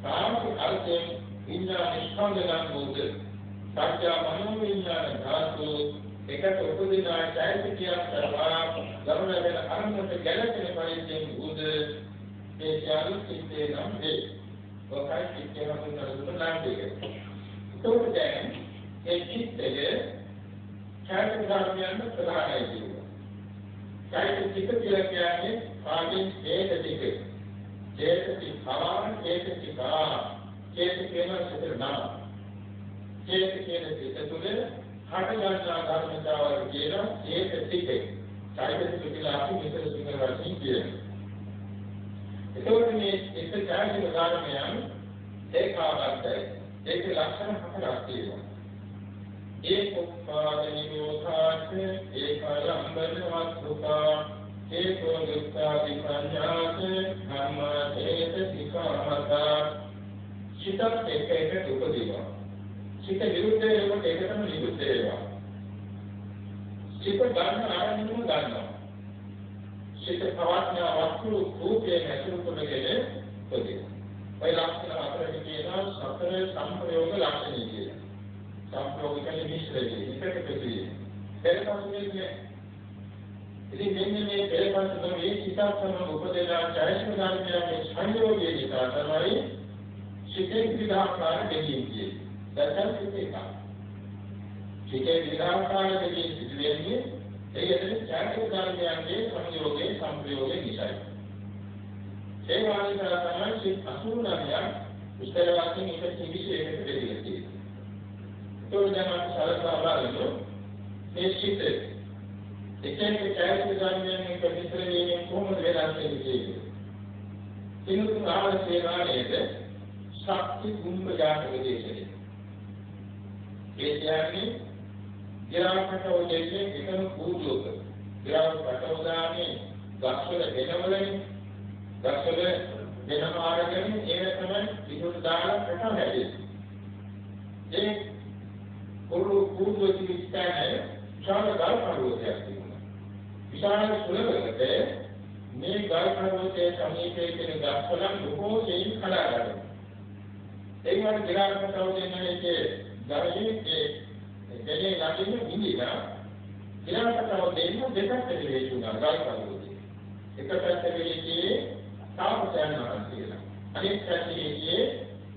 සාමික අර්ථයෙන් විඥාන ස්කන්ධනම් මොද සත්‍ය මනෝ විඥාන ධාතු එකට උපදිනා චෛතසිකයක් කරවා ගමන වෙන අරමුණට ගැළපෙන පරිද්දෙන් උද ඒ ඥාන සිත්තේ නම් වේ ඔකයි සිත්තේ හඳුන්වන නම් දෙක. ඒකට දැන් ඒ චිත්තයේ චෛතසික ධර්මයන් ප්‍රධානයි කියනවා. චෛතසික කියලා කියන්නේ ආදී ඒකතික. චේතසික භාවන චේතසිකා චේතසිකේන සිතනා. චේතසිකේන සිතතුලේ හටගන්නා ධර්මතාවය කියන චේතසිකේ. චෛතසික කියලා අපි මෙතන සිංහල වචනින් කියනවා. ඒකෝට මේ එක චෛතසික ධර්මයන් ඒකාබද්ධයි. ඒකේ ලක්ෂණ හතරක් තියෙනවා. ඒකෝපාද නිරෝධාත් ඒකලම්බනවත්තුකා ඒකෝ දුක්ඛාදි සංඥාත් ධම්මේතසිකාමතා චිතත් එක උපදීනවා. චිත විරුද්ධ වේකොට ඒකටම විරුද්ධ වෙනවා. චිත ගන්න ආරම්භම ගන්නවා. චිත පවත්නා වස්තු රූපයේ ඇසුරු කරගෙන උපදීනවා. ඔය ලක්ෂණ හතරට කියනවා සතර සංප්‍රයෝග ලක්ෂණ කියලා. සංප්‍රයෝග කියන්නේ මිශ්‍රය. එකට ප්‍රතියි. පෙරපස්සේ ඉතින් මේ පෙරපස්සේ මේ සිතාසන උපදේශා චෛතසික ධර්මයේ සංයෝගයේ නිසා තමයි සිතේ විධාකාර දෙකකින් කියන්නේ. දැන් සිතේක. සිතේ විධාකාර දෙකකින් සිදුවෙන්නේ ඒකෙන් චෛතසික ධර්මයන්ගේ සංයෝගයේ සංප්‍රයෝගයේ නිසායි. ඒ වගේම තමයි සිත් 89ක් විස්තර වශයෙන් එක කිවිසයකට බෙදලා තියෙනවා. ඒක දැන් අපි සලකලා බලමු. මේ සිත් එකෙන් චෛතසික ධර්මයන් එක විස්තර වීමෙන් කොහොමද වෙනස් වෙන්නේ කියන්නේ. සිනුතුන් ආවර්තේනානේද ශක්ති කුම්භජාත විදේශේ. ඒ කියන්නේ ගිරාපටව දෙන්නේ එකම පූජෝක. ගිරාපටව දාන්නේ ගස්වල වෙනවලනේ දක්ෂල වෙනම ආරගෙන ඒක තමයි විදුලි දාලා ප්‍රකාශ හැදෙන්නේ. ඒ කුරුළු විස්තරය විශාල ගල් පර්වතයක් තිබුණා. විශාල සුළඟකට මේ ගල් පර්වතයේ සමීපයේ තියෙන ගස්වලන් බොහෝ සෙයින් කඩා ගන්නවා. ඒ වගේ ගිරාපටව දෙන්නේ ගරේ දෙලේ ළඟින් ඉඳිලා ගිරාපටව දෙන්න දෙකක් දෙවිතුනා ගල් පර්වතයේ. එක පැත්තකදී තාපසයන් වහන්සේලා අනෙක් පැත්තේ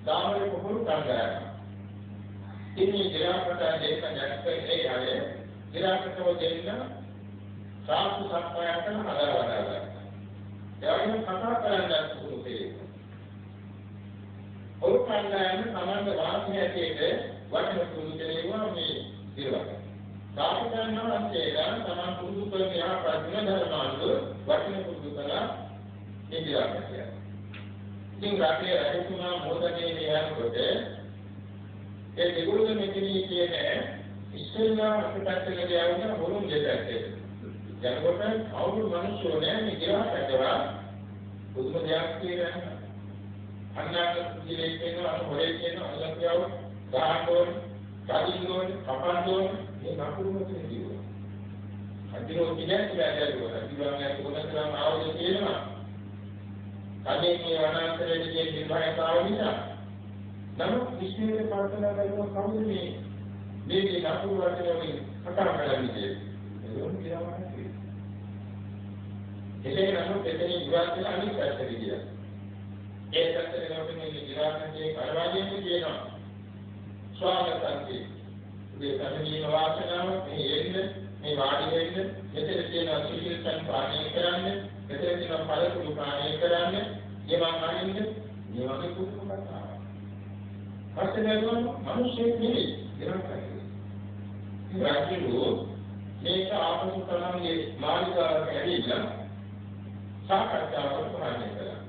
දාමල කුහුරු කන්දරන ඉන්නේ ගිරාපට දෙක නැත්නම් ඒ ආයේ ගිරාපටව දෙන්න සාසු සම්පයයන් හදලා වඩා ගන්න. කතා කරන්න සුළුසේ. ඔරුකන්දයන් සමාන වාසිය ඇටේට වචන පුරුදු දෙනවා මේ ඉරවක. තාපසයන් වහන්සේලා සමාන පුරුදු කරන යා ප්‍රඥා ධර්මාන්ත වචන පුරුදු කළා ඉන්දියාවට. ඉතින් රටේ රජතුමා මොහොතේ යනකොට ඒ දෙගොල්ලෝ මෙතනී කියන්නේ ඉස්සෙල්ලා අපිට ගියාම හොරුන් දෙකක්. යනකොට අවුරු මිනිස්සු නෑ මේ ගිරාපටවා පුදුම දෙයක් කියලා. අන්නාක ජීලේ කියනවා හොරේ කියනවා අල්ලපියව ගහනෝන් කඩිනෝන් කපන්නෝන් මේ නපුරුම කියනවා. අදිරෝ කියන්නේ කියලා අදිරෝනේ කොහොමද ආවද කියනවා. කඩේ මේ වනාන්තරයේ තියෙන විභාගතාව නිසා නමුත් විශ්වයේ ප්‍රාර්ථනා කරන කවුද මේකේ නපුරු වචනවලින් කතා කරන්නේ ඒක කියවන්නේ. එසේ නමුත් එතන ඉවත් වෙන අනිත් පැත්තට ගියා. ඒ පැත්තට යනකොට මේ ඉරාකයේ කරවාගෙන කියනවා. ස්වාගතන්ති මේ සම්මීන වාසනාව මේ එන්න මේ වාඩි වෙන්න මෙතන තියෙන සිහිල්පන් පාණය කරන්න මෙතන තියෙන පළතුරු පාණය කරන්න ඒවා අනින්න මේ වගේ කුතුහල කතා. හස්තනේම මිනිස්සෙක් නෙවෙයි ඉරාකයේ. ඉරාකයේ මේක ආපසු කරන්නේ මාළිගාවක ඇවිල්ලා සාකච්ඡාවට පාණය කළා.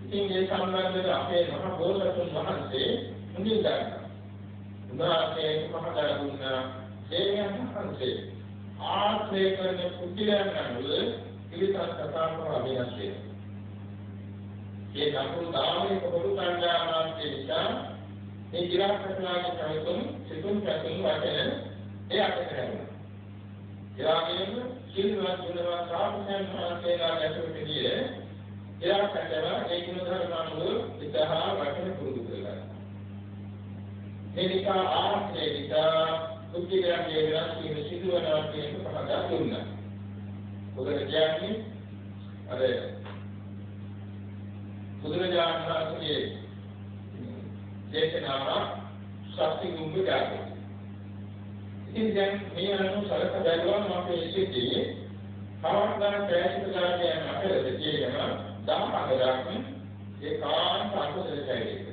ඉතින් මේ සම්බන්ධව අපේ මහ බෝසතුන් වහන්සේ මුලින් ගන්නවා. උදාහරණයක් මහදා දුන්නා දේවයන් වහන්සේ ආශ්‍රය කරන කුටියන් අනුව පිළිසත් කතා කරන වෙනස්ය. ඒ නපුරු දාමේ පොදු කණ්ඩායමක් නිසා මේ ඉරාකටලාගේ කවතුන් සිතුම් පැතුම් වශයෙන් ඒ අටකරනවා. ඊළඟට සිල්වත් ගුණවත් සාමයන් වහන්සේලා ඇතුළතදී ඉරාකටලා ඒ ගුණ ධර්ම අනුව ඉතහා වචන පුරුදු කරලා මේක ආශ්‍රේලික කුටියන්ගේ රාශිය සිදුවනවා කියන පහදා දුන්නා. ඔබට කියන්නේ අර බුදුරජාණන් වහන්සේ දේශනාව ශක්ති ගුම්බුදාගේ. ඉතින් දැන් මේ අනුව සලක බැලුවම අපේ ඉතිරියේ භවන්තර ප්‍රයත්නකාරයන් අතරද කියන 10 ඒකාන්ත අකුසලයි.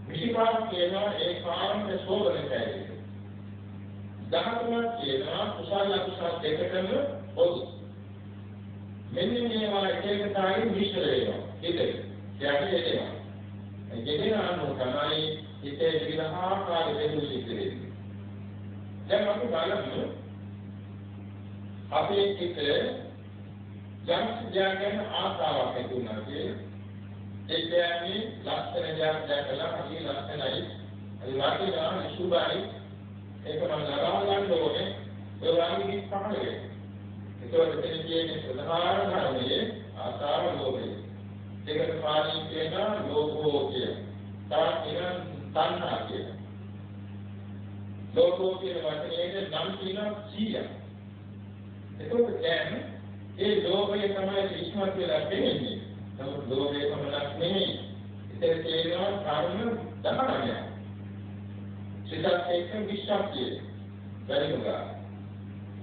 විශේෂයෙන් කියනවා ඒකාන්ත සෝබනයි. 13 කියනවා කුසල අකුසල දෙකකම පොදු. මෙන්න මේවා එකකටයි මිශ්‍ර වෙනවා. ඒකයි. කියන්නේ ඒකේ අනුව තමයි හිතේ විවිධාකාර දෙයක් සිද්ධ වෙන්නේ. දැන් අපි බලමු අපේ හිතේ යම් ආසාවක් ඇති වුණා කියන්නේ ඒ කියන්නේ ලක්ෂණ දැකලා අපි ලක්ෂණයි ඒ වාක්‍යය සුභයි ඒක මම ලබා ගන්න ඕනේ ඒ වගේ පහළ වෙනවා. ඒකවල තියෙන්නේ ප්‍රධාන ධර්මයේ ආසාව ලෝභය. ඒකට පාණී කියන ලෝභෝ කිය. තවත් කියන තණ්හා කිය. ලෝභෝ කියන වචනයේ නම් කියන 100. ඒකෝ දැන් ඒ ලෝභය තමයි ඉස්මතු වෙලා දෙන්නේ. නමුත් ලෝභය පමණක් නෙමෙයි. ඒකේ තියෙනවා කර්ම 19ක්. සිතත් එක්ක විශ්වාසය. බැරිුණා.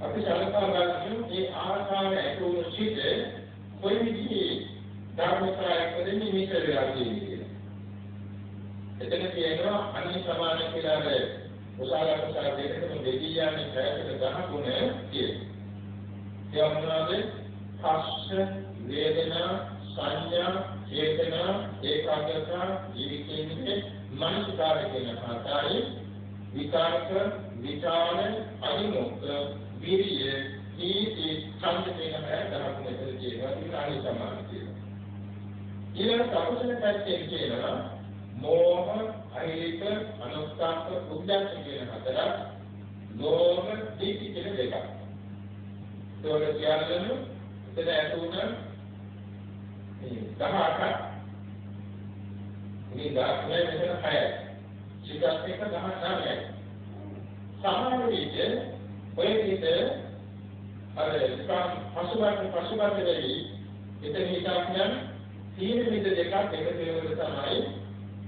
අපි සලකා බලමු මේ ආකාර ඇතුළු සිට කොයි විදිහේ ධර්මතාවයකදී මිශ්‍ර වෙලා තියෙන්නේ. එතන තියෙනවා අනිත් සමාන කියලා කුසල කුසල දෙකම දෙවියන් ප්‍රයත්න 10 ගුණ තියෙනවා. ඒ මොනවාද? පස්ස, වේදනා, සංඥා, චේතනා, ඒකාග්‍රතා, ජීවිතයේ මනසකාර කියන කාර්යය විකාරක, විචාර, අනිමුක්ත, විරිය, නීති, සම්පේන හැදහක් මෙතන කියනවා. ඒක අනිත් සමාන කියනවා. ඊළඟ අකුසල පැත්තේ කියනවා මෝහ, අහිරික, අනුස්ථාප, උද්දච්ච කියන හතරක්. ලෝභ, දීති කියන දෙකක්. ඒවල කියන්නම එතන ඇතුණ මේ 18ක්. මේ 10 මෙතන 6යි. සිතත් එක 19යි. සමහර විට ඔය විදිහට අර පසුබට වෙලී එතන හිතාගෙන තීන විද දෙකක් එක තේරුම තමයි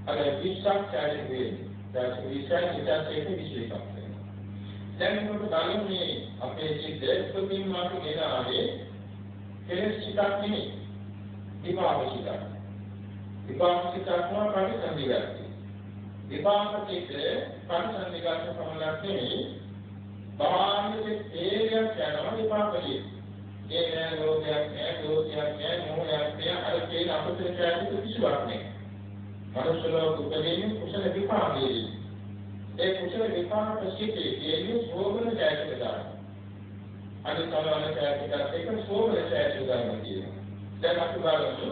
අර 20ක් චාරිත වෙන්නේ. දැන් 20ක් හිතත් විශේෂයක්. දැන් මොකද බලන්නේ අපේ සිද්දේ තුමින් මාතු ගෙනාවේ කෙලෙස් සිතක් නෙමෙයි. විපාක සිතක්. විපාක සිතක් නෝ පරිසංවිගත. විපාක සිතේ පරිසංවිගත පමණක් නෙමෙයි. බාහිර තේරයක් යනවා විපාකදී. ඒ නෑ ලෝකයක් නෑ දෝෂයක් නෑ මොහොයක් නෑ අර කියන අපතේ කියන්නේ කිසිවක් නෑ. මනුෂ්‍ය ලෝක උපදින්නේ කුසල විපාකයේ. ඒ කුසල විපාක සිටේ කියන්නේ සෝබන ජයක දාන. අද සමාන කාර්යයක් එක සෝබන ජයක දාන කියනවා. දැන් අපි බලමු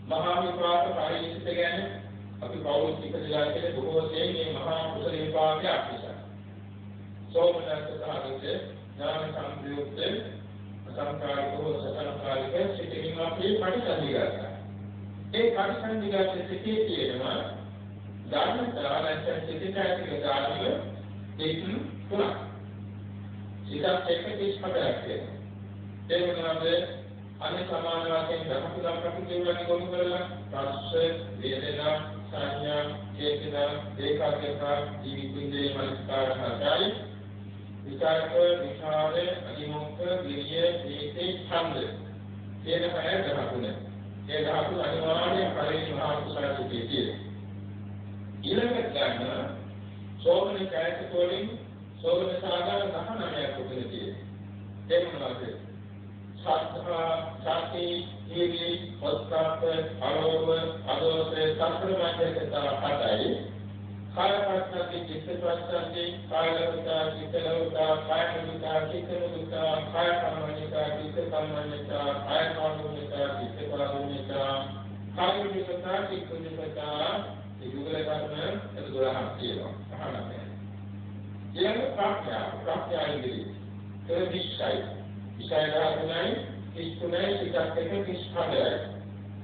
මහා විපාක පරිණිත ගැන අපි පෞද්ගලික දිලාකේ බොහෝ සෙයින් මහා කුසල විපාකයක් නිසා. සෝබන සාධකේ ඥාන සම්ප්‍රයුක්ත සංකාරිකව සතරකාරික සිටින් අපි පරිසංවිගත. ඒ පරිසංගිගත සිටේ තියෙනවා ධර්මතා නැත්නම් සිතේයික ධර්ම දෙක තුනක්. සිතක් එක්ක 34ක් තියෙනවා. ඒ මොනවාද? අනිත් සමාන වශයෙන් ධර්ම තුනක් අපි කියවන්නේ කොහොමද කරලා? රස, වේදනා, සංඥා, චේතනා, ඒකාග්‍රතා, ජීවිතින්දේ මනස්කාරහයි. විචාරක, විචාර, අධිමොක්ඛ, විරිය, ප්‍රීති, ඡන්ද. කියන පහේ ධර්ම තුන. ඒ ධාතු අනිවාර්යයෙන් පරිණාම කුසලයේ තියෙනවා. ඊළඟට ගන්න සෝමන කායක වලින් සෝමන සාගර 19ක් උපදින තියෙනවා. ඒ මොනවාද? සත්‍තා, සති, හීලි, වස්තාප, අලෝභ, අදෝස, සත්‍රමාචකතා හතයි. කායපස්සති, චිත්තපස්සති, කායලෝකතා, චිත්තලෝකතා, කායනිකා, චිත්තනිකා, කායකම්මනිකා, චිත්තකම්මනිකා, කායකාමුනිකා, චිත්තකාමුනිකා, කායනිකතා, චිත්තනිකා යුගල කර්ම එතකොටම තියෙනවා. අහන්න. ඊළඟ ප්‍රඥා ඉදිරි. ඒ විශ්යයයි ඉස්තුනේ සිතක් එක කිස්පදයි.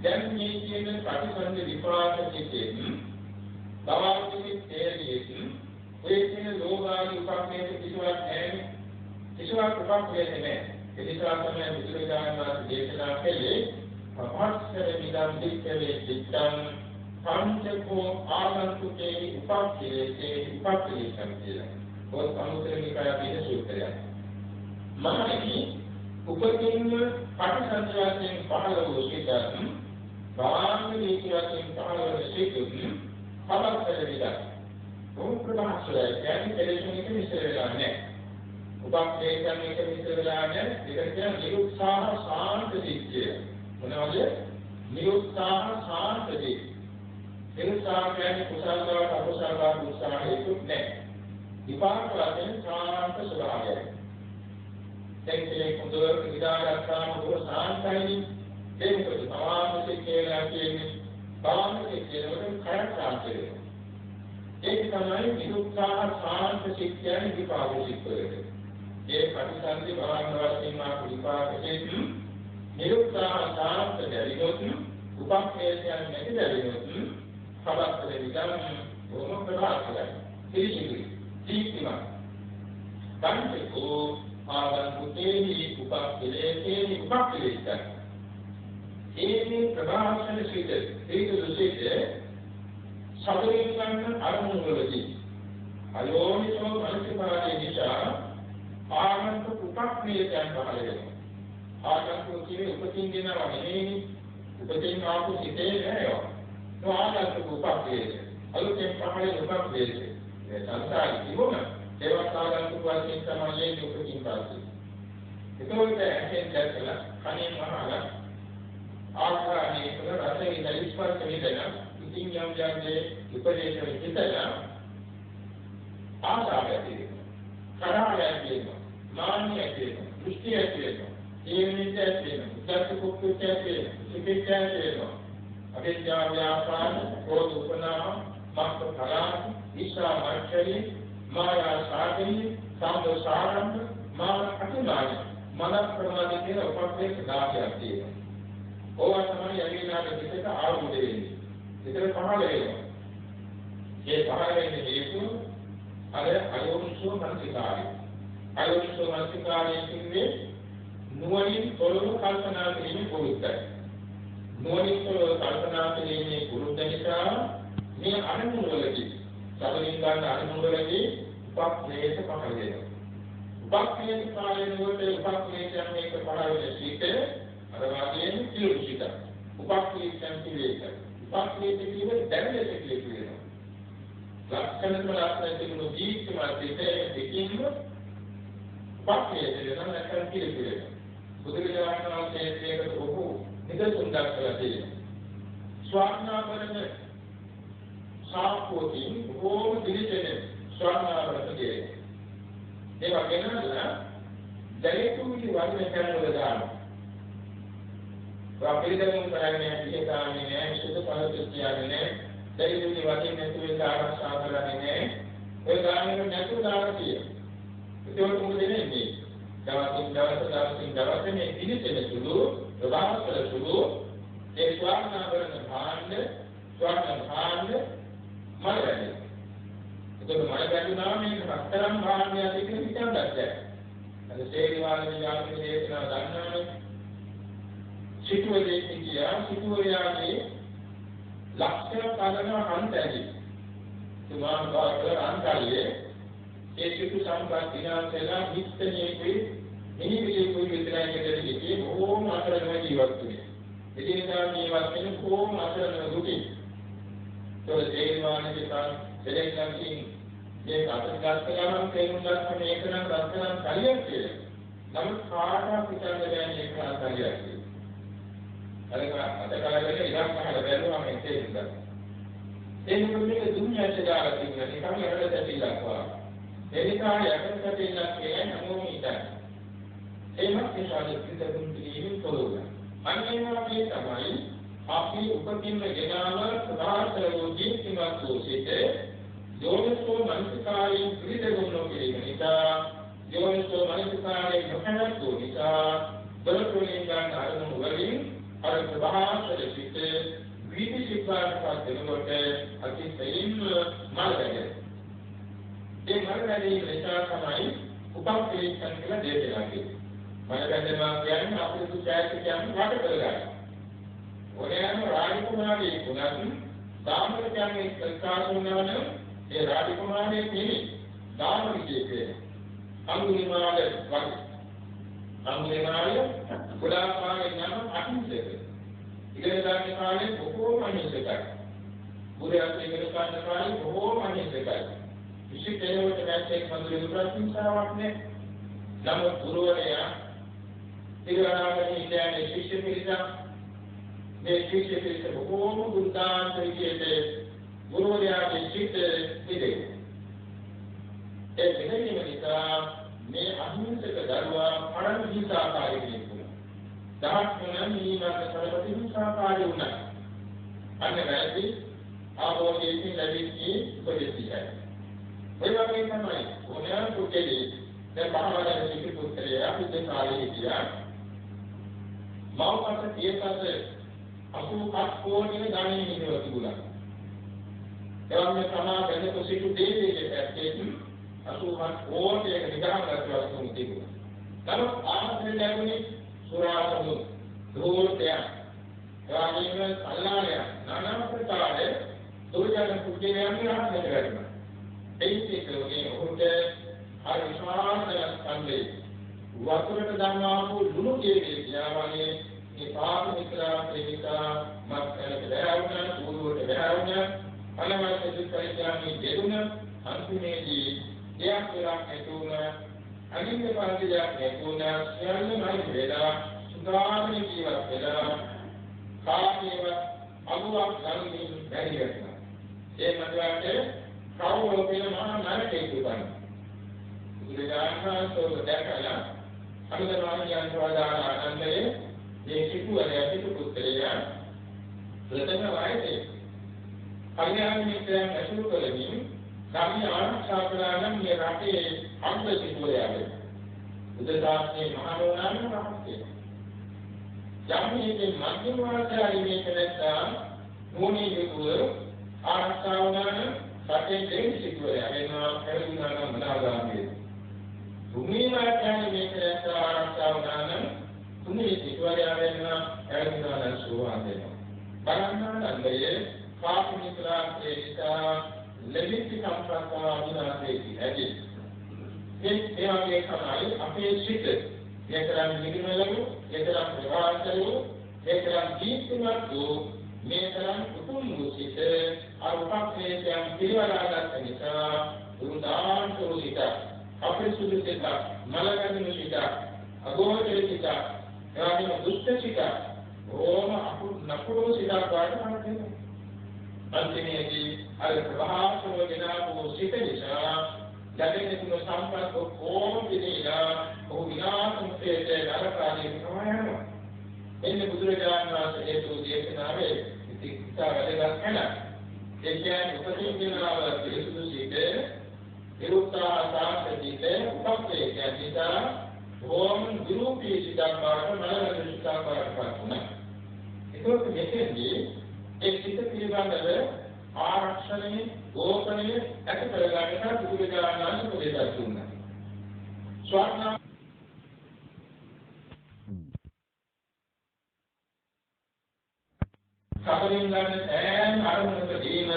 දැන් මේ කියන ප්‍රතිසන්දි විපාක දෙකෙන් බවන්ති තේරියෙන් ඔය කියන ලෝභාදී උපක්‍රමයේ කිසිවක් නැහැ. කිසිවක් උපක්‍රමයක් නැහැ. ඒ නිසා තමයි බුදුරජාණන් වහන්සේ දේශනා කළේ පහස්සර විදම් දික්කවේ දිත්තං පංචකෝ ආගන්තුකේ උපක්ඛිරේ උපක්ඛිරේ කියලා. ඔය සමුද්‍රනිකාය කියන සූත්‍රය. මහණෙනි උපකින්න පටිසංඛ්‍යාවෙන් 15 සිතන් බාහමී කියකින් 15 සිතුන් පවත්තර විදක්. උප්‍රමාසය කියන්නේ කෙලෙසුනික විස්තර වෙලා නැහැ. උපක්ඛේතන් එක විස්තර වෙලා නැහැ. ඒක කියන්නේ නිරුත්සාහ සාන්ත සිත්ය. මොනවද? නිරුත්සාහ සාන්ත සිත්. නිරුත්සාහ කියන්නේ කුසල බව අකුසල බව උත්සාහයකුත් නැහැ. විපාක වශයෙන් සාන්ත ස්වභාවයයි. දෙකේ කුදුරක විදාගත්තාම දුර සාන්තයි. ඒක තමයි කියලා කියන්නේ. බාහිර කියනකොට කය සාන්ත වෙනවා. ඒක තමයි නිරුත්සාහ සාන්ත ශික්ෂාවේ විපාක සිද්ධ ඒ ප්‍රතිසන්දි භාවන වශයෙන් මා විපාක හේතු නිරුත්සාහ සාන්ත දෙවියොත් උපක්ඛේතයන් නැති දෙවියොත් සබත්තර විදම් බොහොම ප්‍රබලයි. පිළිසිදුයි. දීප්තිමත්. පංචකෝ ආගන්තුකේහි උපක්ඛේතේහි උපක්ඛේතය. ඒකේ ප්‍රභාෂණ සිට ඒක දුසිත සබරින් ගන්න අරමුණු වලදී අයෝනිසෝ මනසිකාරයේ නිසා ආගන්තුක උපක්ඛේතයන් පහළ වෙනවා. ආගන්තුක කියන්නේ උපතින් දෙනවා නෙවෙයි. උපතින් ආපු සිටේ නෑයෝ. ආගන්තුක උපක්ඛේතය. අලුතෙන් පහළ උපක්ඛේතය. ඒ සංසාරී ජීවන ඒවත් ආගන්තුක වශයෙන් තමයි උපතින් පාසි. ඒකෝට ඇහෙන් දැකලා කණෙන් අහලා ආකාරයේ තුන රසයේ දලිස්පර්ශ විදෙන ඉතින් යම් යම්ගේ උපදේශ විදිතලා ආසාවදී කරායදී මාන්නයදී දෘෂ්ටියදී ජීවිතයදී දර්ශකුක්කයදී සිතේදී අවිද්‍යා ව්‍යාපාර කෝධ උපනා මක්ඛ කරා විසා මච්චරි මායා සාගරි සම්දෝසාරම් මාන අතුලායි මන ප්‍රමාදී කියන උපක්‍රේක 10ක් තියෙනවා. ඕවා තමයි යවිනාට පිටක ආරම්භ වෙන්නේ. විතර පහළ වෙනවා. මේ පහළ වෙන්නේ හේතු අර අයෝනිසෝ මනසිකාරය. අයෝනිසෝ මනසිකාරය කියන්නේ නුවණින් තොරව කල්පනා කිරීමේ පුරුද්දයි. නුවණින් තොරව කල්පනා කිරීමේ පුරුද්ද නිසා මේ අනුමුල වලදී සබලින් ගන්න අනුමුල වලදී උපක්ලේශ පහළ වෙනවා. උපක්ලේශ කාලේ නුවණේ උපක්ලේශයන් මේක පහළ වෙන සිට අර වාදයෙන් කිලුසිත උපක්ලේශයන් කිලේශ උපක්ලේශ කියන්නේ දැනෙන්න කියලා. ලක්ෂණ ලක්ෂණ තිබුණු ජීවිත මාර්ගයේ දෙකින්ම උපක්ලේශ වෙන නැත්නම් කිලේශ. බුදුරජාණන් වහන්සේ ඒකට ඔහු නිදසුන් දක්වලා තියෙනවා. ස්වර්ණාභරණ සාපෝතින් ඕම දිලිසෙන ස්වර්ණාභරණ කියන්නේ. ඒ වගේම දැලේතුලි වර්ණ කරනවල දානවා. අපිරිදම් කරන්නේ ඉහතාන්නේ නැහැ සුදු පහත කියන්නේ නැහැ දෙවියන්ගේ වශයෙන් නැතුව ආරක්ෂා කරන්නේ නැහැ ඒ ගානෙක නැතුව දාලා තියෙනවා ඒක මොකද වෙන්නේ දවසින් දවස මේ දිලිසෙන සුළු ප්‍රවාහතර සුළු ඒ ස්වර්ණාභරණ භාණ්ඩ ස්වර්ණ භාණ්ඩ මල වැඩි. ඒක මල වැඩිනා මේක රත්තරන් භාණ්ඩයක් කියලා හිතන්නත් බැහැ. අද සේනාවේ යාත්‍රා දේශනා ගන්නානේ සිටුවේ කියා සිටුවයාගේ ලක්ෂණ කලන හන්තයි. තුමාන් බාර අන්තල්ලේ ඒ සිටු සම්පත් දිනාසලා හිටන්නේ කුයි මිනිවිලි කුයි විතරයි කියලාදී බොහෝම අතරම ජීවත් වෙන්නේ. එදිනෙදා මේවත් වෙන බොහෝම අතරම දුකයි. ඒ දේවානිකා දෙලෙන්කින් මේ අතරගත ගමන් තේරුම්ගත් මේක නම් රත්තරන් කලියක් කියලා. නමුත් කාටවත් හිතන්න බැහැ මේක කලියක් කියලා. අද කාලේ ඉලක්ක හද බැලුවා මේ තේරුම්ගත්. ඒ මොකද මේක දුන්නාට දාලා තියෙනවා නිකන් යකට ඇතිලක්වා. එනිසා යකට ඇතිලක් කියන්නේ හැමෝම හිතන්නේ. ඒවත් ඒ ශාස්ත්‍රීය දුන් පිළිවින් තෝරන. අන්නේම මේ තමයි අපි උපකින්න ගෙනාව සදාචාරෝ ජීවිතවත් සෝසිත යෝනිසෝ මනසිකාරයෙන් පිළිදෙගොන්නෝ කියන නිසා යෝනිසෝ මනසිකාරයෙන් නොහැනතු නිසා බලතුලින් ගන්න අරමුණු වලින් අර ප්‍රභාසර සිට විවිධිකාරක දෙනකොට අතිශයින් මල්වැඩේ. ඒ මල්වැඩේ නිසා තමයි උපක්ලේශන් කියලා දෙයක් තියෙන්නේ. මල්වැඩේවා කියන්නේ අපේ සුචාරිත කියන්නේ වට කරගන්න. ඔයයන් රාජකුමාරී ගුණත් සාමර කියන්නේ සංකාසුනවන ඒ රාජකුමාරී කෙනෙක් ධාර්මිකයෙක්. අංගුලිමාල වගේ. අංගුලිමාල ගුණාපාරේ නම් අහිංසක. ඉගෙන ගන්න කාලේ බොහෝම අහිංසකයි. ගුරුයන් ඉගෙන ගන්න කාලේ බොහෝම අහිංසකයි. විශේෂයෙන්ම දැක්කේ මන්දිරේ ප්‍රතිසාවක් නේ. නමුත් ගුරුවරයා ඉගෙනගෙන ඉන්නේ ශිෂ්‍ය පිරිස මේ ශිෂ්‍ය පිරිස බොහෝම දුර්දාන්ත විදිහට ගුරුවරයාගේ සිත් පිළිදෙයි. ඒ දෙකේම නිසා මේ අහිංසක දරුවා පරම හිංසාකාරී කෙනෙක්. දහස් ගණන් නිවන සරපති හිංසාකාරී වුණා. අන්න වැරදි ආවෝදයෙන් ලැබෙන්නේ උපදෙස්යයි. ඒ වගේ තමයි ඕනෑම පුද්ගලෙක් දැන් බාහවදන සිටි පුත්‍රයා අපිට කාලේ හිටියා. මව්පස පියපස 87 කෝටින ධනෙ හිමිව තිබුණා. එවන්න තමා බැලක සිටු දෙවියන්ගේ පැත්තේ 87 කෝටියක නිගමනයක් වස්තුන් තිබුණා. නමුත් ආත්මය ලැබුණේ සුරාසමු දෝත්‍ය එවාගේම සල්ලාලය নানা ප්‍රකාරයේ දුර්ජන පුද්ගලයන් රහසට වැඩිම ඒකේ උන්ට හරි විශ්වාසයක් සම්ලේ වතුරට දානවා ලුණු කේකේ කියවන්නේ මේ පාපමිත්‍රා ප්‍රේමිකා මත්කලට වැරුණා සූරුවට වැරුණා අනවශ්‍ය දුක්ඛයන්ගේ දෙදුන අන්තිමේදී දෙයක් වෙලා ඇතුණා අනිත් පාදියක් නැතුණා සියල්ලම හරි වේලා සුදාගෙන ජීවත් වෙලා කාමේව අනුවක් ගන්න බැරි වෙනවා. ඒ මතයට කවුරු වෙනවා නරකේ දුකයි. බුදුරජාණන්සෝ දැකලා අනුදමානියන් වදාළ ආනන්දයේ මේ සිටුවරයා සිටු පුත්‍රයා ප්‍රථම වයසේ කල්යාණ මිත්‍රයන් ඇසුරු කරමින් ධර්ම ආරක්ෂා කරන මේ රටේ අන්ත සිටුවරයාගේ බුද්ධාත්මේ මහණෝනාම රහසේ යම්මිගේ මධ්‍යම වාචාරී මේ කෙනෙක්ා මොණී යුතුව ආරක්ෂා වුණාන රටේ දෙවි සිටුවරයා වෙනවා කරුණාන මනාගාමී භූමි වාචාරී මේ කෙනෙක්ා ආරක්ෂා වුණාන තුනේ සිටුවරයා වෙනවා කරුණාන සෝවාන් වෙනවා බලන්නාන්දයේ පාපමිත්‍රා ප්‍රේෂිතා ලෙලිති සම්ප්‍රාප්තා විනාශේති ඇති ඒ වගේ තමයි අපේ සිත ඒතරම් නිගමනලු ඒතරම් ප්‍රවාහසලු ඒතරම් ජීවිතවත් මේ තරම් උතුම් වූ සිත අරුපක්ෂයෙන් පිළිවලාගත් නිසා දුරුදාන්තෝ සිත අපරිසුදු සිත මලගඳුණු සිත අගෝචර සිත එවැනි දුෂ්ට සිත ඕම නපුරු සිත පාඩම කරනවා අන්තිමේදී අර ප්‍රවාහසෝ ගෙනාවු සිත නිසා ලැබෙන තුන සම්පත් කොහොම විදිහට ඔහු විනාශුන්ට නරකාදී ප්‍රමාණය එන්නේ බුදුරජාණන් වහන්සේ ඒ දේශනාවේ ඉතිකා වැඩගත් කළා. ඒ කියන්නේ උපදීන දිනාව පිළිසුදු සිට විරුක්තා සාසදිත උපක්‍රේ කියනවා ඕම් විරූපී සිතක් බවට මනෝවිද්‍යාවක් වුණා. ඒක ඒකෝට මෙතෙන්දී ඒ සිත පිළිබඳව ආරක්ෂණය, ගෝපනය ඇති කරගන්නට බුදුරජාණන් වහන්සේ උපදෙස් දුන්නා. ස්වර්ණ සාකරින් ගන්න ඈන් අරමුණකදීම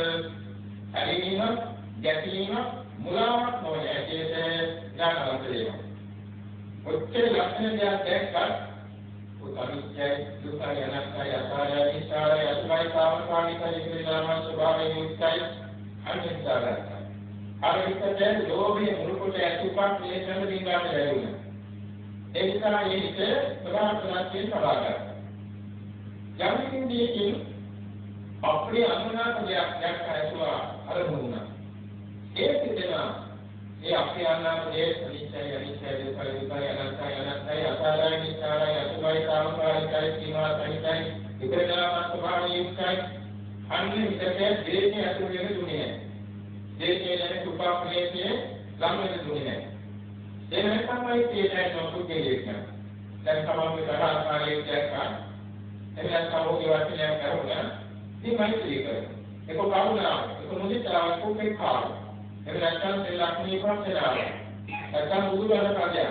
ඇලීම, ගැටීම, මුලාවක් නොවන ඇටේට ඥානවන්ත වෙනවා. ඔච්චර ලක්ෂණ දෙයක් දැක්කත් උතරිච්චයි, දුකයි, අනත්තයි, අසාරයි, ඉස්සාරයි, අසුභයි, සාමකාමීකයි කියලා ස්වභාවයෙන් යුක්තයි අනිත්‍යයි. අර විතරේ ලෝභයේ මුරුකොට ඇතුපත් මේ සම්ම දින්ගාට ලැබුණා. ඒ නිසා මේක ප්‍රධානත්වයෙන් සබාගත. යම්කින්දීකින් අපේ අනුනාත දෙයක් දැක්කයිවා අරමුණා. ඒක දෙනවා ඒ අපේ අනුනාත දෙය අනිත්‍යයි, අනිත්‍යයි, දුකයි, දුකයි, අනත්තයි, අනත්තයි, අසාරයි, ඉස්සාරයි, අසුභයි, සාමකාමීකයි සීමා සහිතයි විකරණාත්මක ස්වභාවයෙන් යුක්තයි. අන්නේ විතරේ දේශේ අතුරු වෙන දුන්නේ. දේශේ නැති උපාප්‍රේතයේ ළඟට දුන්නේ. ඒ වෙන තමයි කියන්නේ නොසුකේලියක්. දැන් තමයි කරාකාරයේ දැක්කා. එතන සමෝධි වචනයක් කරුණා. මේ මෛත්‍රී කරනවා. ඒක කරුණාව. ඒක මුදිතාව කුපේ කාල. ඒක නැත්නම් ලක්ෂණී පස්සනාව. නැත්නම් බුදුබණ කාර්යය.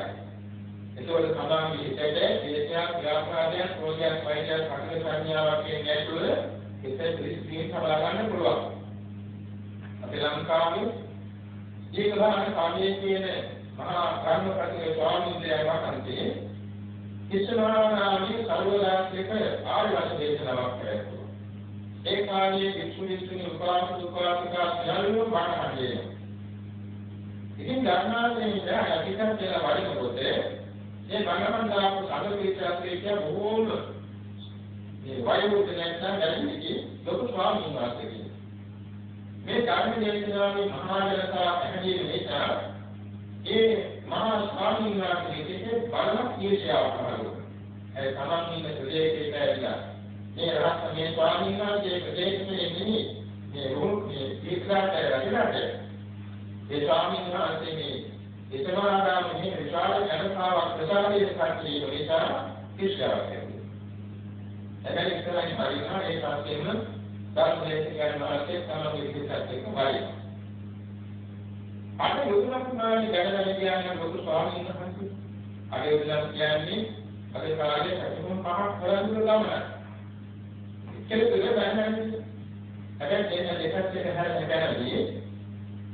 ඒකවල සමාන විදිහට දේශයක්, ව්‍යාපාරයක්, රෝගයක්, වෛද්‍යයක්, කටක සංඥාවක් කියන ඇතුළ ඉතින් ත්‍රිස්ත්‍රියෙන් සබා ගන්න පුළුවන්. අපේ ලංකාවේ ජීවමාන කාමයේ කියන මහා කර්මපතිගේ ස්වාමීන් වහන්සේ කිෂ්ණානාමී සර්වදාස්තික ආර්ය වංශ දේශනාවක් කරා. ඒ කාලයේ විසුණුසුනි උපාසක උපාසිකා සියලුම බණහඬේ. ඉතින් ධර්මාසනේ ඉඳලා අධිකම් කියලා වඩනකොට මේ බණමන්දාපු සමගීත්‍රාත්‍රිය බොහෝම මේ වයෝවෘද්ධ නැත්නම් දැරිවිකි ලොකු ස්වාමීන් වහන්සේ. මේ ධර්ම දේශනාවේ මහා ජනතා පැහැදිලි නිසා ඒ මහා ස්වාමීන් වහන්සේගේ බලවත් ඊර්ෂ්‍යාවක් පහළ ඒ තමන් ඉන්න ප්‍රදේශයට ඇවිල්ලා මේ රහත් මේ ස්වාමීන් වහන්සේ ප්‍රදේශයේ ඉන්නේ මේ රෝගී ඉස්ලාට රැඳිලාට ඒ ස්වාමීන් වහන්සේ මේ ඉතමාරාමයේ විශාල ජනතාවක් ප්‍රසාරයේ කටයුතු නිසා ඊර්ෂ්‍යාවක් ඇති. එබැවින් ඉස්සරහින් පරිණා ඒ සත්‍යෙම ධර්මදේශකයන් වහන්සේ තමයි විදිහට එක්ක බලයි. අද යොදුනක්මානි ගැටලුව කියන්නේ ලොකු ස්වාමීන් වහන්සේ. අද යොදුනක් කියන්නේ අද කාලේ සතුන් පහක් කරන්නේ ගමන. කෙලෙ දෙක බැලන්නේ. හැබැයි දෙන්න දෙකක් එක හැරෙන්නේ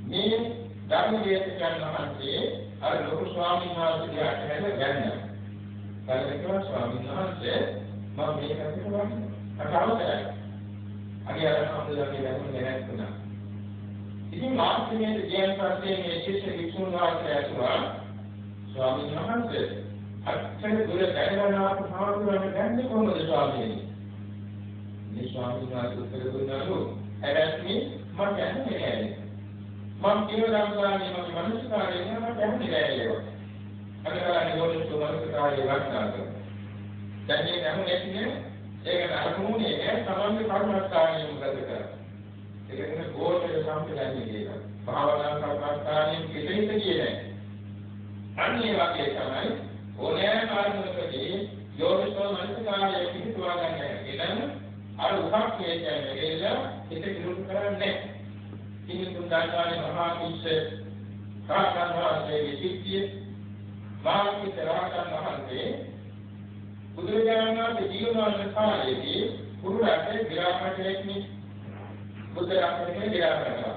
මේ ධර්මදේශකයන් වහන්සේ අර ලොකු ස්වාමීන් වහන්සේට හැම ගන්නවා. බලකෝ ස්වාමීන් වහන්සේ මම මේක හිතුවා අතාවතරයි. අගේ අර සම්බුද්ධගේ දැනුම නැත්නම් ඉතින් මාත්‍රිමේ ජීයන් පස්සේ මේ ශිෂ්‍ය විසුණු වාසය ඇතුවා ස්වාමීන් වහන්සේ අත්‍යන්ත දුර දැනගන්නා සාහෘදවන්න ගන්නේ කොහොමද ස්වාමීනි? මේ ස්වාමීන් වහන්සේ උත්තර දුන්නාලු ඇරැස්මි මම කියන්නේ නැහැ. මම කියනවා ගානේ මම මනසකාරයෙන් මම කියන්නේ නැහැ. අදලා නිරෝධ සුමනසකාරය වර්තාවක. දැන් මේ නම නැතිනේ ඒක අරමුණේ තමන්ගේ කර්මස්ථානයේ මොකද කරන්නේ? ඒක නේ ගෝඨය සම්පූර්ණයි කියලා. භාවනා කර්මස්ථානයේ කිසිම කියන්නේ. අන්නේ වගේ තමයි ඕනෑම ආත්මකදී යෝනිසෝ මනසකාරයේ පිටුවා ගන්න කියන අර උපක් කියන්නේ කියලා හිත කිරුත් කරන්නේ. ඉතින් තුන්දාකාරී මහා කිස්ස කාකන්වාසේ විචිත්‍ය මාර්ගික රාජන් වහන්සේ බුදුරජාණන් වහන්සේ ජීවමාන කාලයේදී පුරුරාට විරාමකෙක්නි බුද්ධ රාජකෙක් විරාමකවා.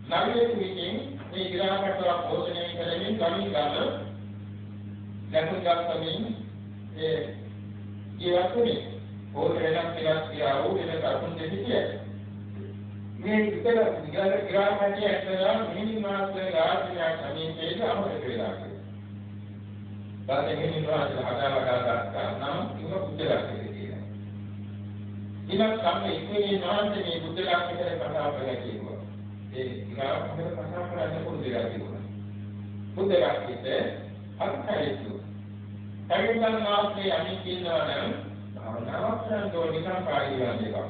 නවීන විකින් මේ විරාමකව පෝෂණය කරමින් ගමින් ගම දැකුම්ගත්තමින් ඒ ජීවතුනේ පෝෂණයක් කියලා වූ වෙන කරුණ දෙකයි. මේ විතර විරාමකයේ ඇත්තලා මිනිමාස්ගේ රාජ්‍යයක් සමීපයේදී අමතක වෙලා දැන් මේ නිවාස හදාවලා ගන්නවා ඒක බුද්ධ ලක්ෂණය කියලා. ඊළඟ සම්මේ ඉන්නේ නාන්තේ මේ බුද්ධ ලක්ෂණය කතා කරලා කියනවා. ඒ ඉගාවකට කතා කරන්න පුරුදු වෙලා කියනවා. බුද්ධ ලක්ෂණය අත්‍යයිතු. තනිකන් මාස්සේ අනිත් කියනවා නම් භාවනාවක් කරන දෝනිකම් පාඩියක් එක.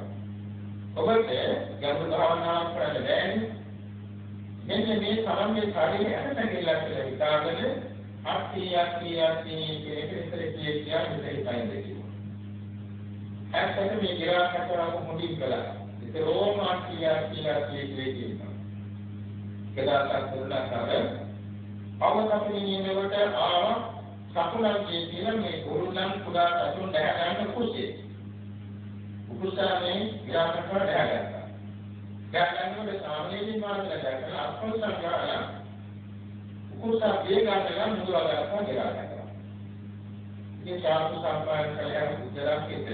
ඔබට ගැඹුරු භාවනාවක් කරන්න බෑනේ. මෙන්න මේ සමන්ගේ ශරීරය අතට ගෙල්ලක් කියලා හිතාගෙන අත්ති කියන විතර කියන්නේ ඇත්තට මේ ගිරාකටවක මුලින් කළා. ඒක රෝමාන්ටියා කියලා කියනවා. කදාසක් දුන්නාම අවතපිනිනේවට ආව සකුණන්ගේ කියලා මේ ගුරුනම් පුරා අතුන් දැහ ගන්න කුසේ. උකුසානේ ගිරාකටව දැහ ගත්තා. ගන්නකොට සාමනීය මාර්ගය දැකලා අත්පොත් සංගායන උකුසා ගේ ගන්න මුදුරාගත්තා ගිරාකට. මේ සාතු සම්පාදන කලයන් උදලාකෙද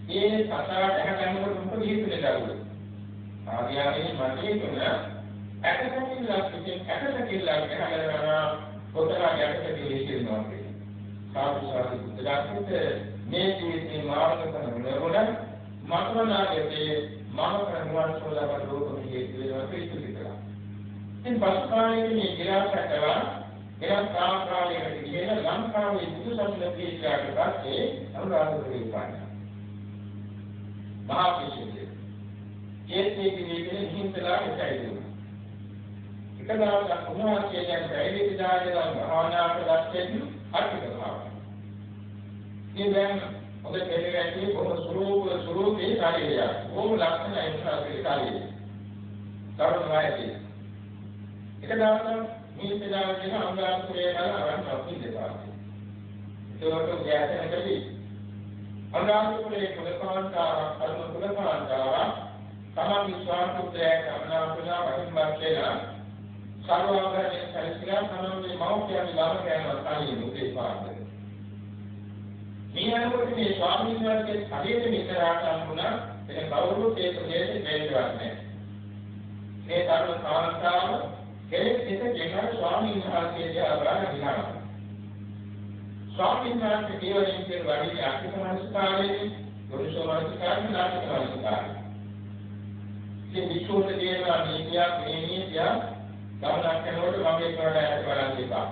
මේ සතා දැහ ගන්නකොට මොකද හේතුනේ දරුවෝ. ආර්යයන්ගේ මතයේ තුන ඇටසකිල්ලක් ගහලා කොතරම් යටට කියනවා කියන්නේ. සාතු සාතු උදලාකෙද මේ ජීවිතේ මාර්ග කරන නෝන මතනාගේ මම කරනවා සෝදාවට රෝග හේතු වෙනවා පිළිතුරු. ඉතින් පසුකාලයේ මේ ගිරාකටව එනම් කාලයකට කියන ලංකාවේ බුදුසසුන පිළිගාට පස්සේ අනුරාධපුරේ ඉපන්නා. මහා පිළිසිදේ. ඒකේ කියන්නේ හින්දලා එකයි. එක දවසක් උන්වහන්සේ දැන් පැවිදි විදායලා භාවනා කරද්දී අර්ථක භාවනා. ඉතින් ඔබ තේරෙන්නේ බොහෝ ස්වරූපේ කාර්යය. බොහෝ ලක්ෂණ ඉස්සරහේ කාර්යය. කරුණාවයි. එක දවසක් මේ පෙරාගෙන අනුරාධපුරේ ගාන අපි දෙපා. ඒකට ගෑතනකදී අනුරාධපුරේ කුලකාන්තාව තමයි ස්වාමීත්වයේ කමනාපුරා වහින්බක්කේලා සර්වාභරණේ සැලසිලා තමයි මෞඛ්‍යයන් ලාභ ගන්නවා තමයි මුදේ පාඩේ. මේ අනුවට මේ ස්වාමීන් වහන්සේ හරියට විතරක් අනුුණා එන කවුරුත් ඒ ප්‍රදේශේ දෙන්නවන්නේ. මේ තරුණ කාන්තාව කෙනෙක් දෙකෙන් ස්වාමීන් වහන්සේගේ ආරාධනා කරනවා. ස්වාමීන් වහන්සේ දේවයන් කියන වගේ අක්ෂමනස්කාරයේ ගුරුසෝමනස්කාරයේ නාටකවස්කාරයේ. මේ විශ්වෝත දේවා නීතියක් ගමනක් කරනකොට මම ඒක වලට බලන්න එපා.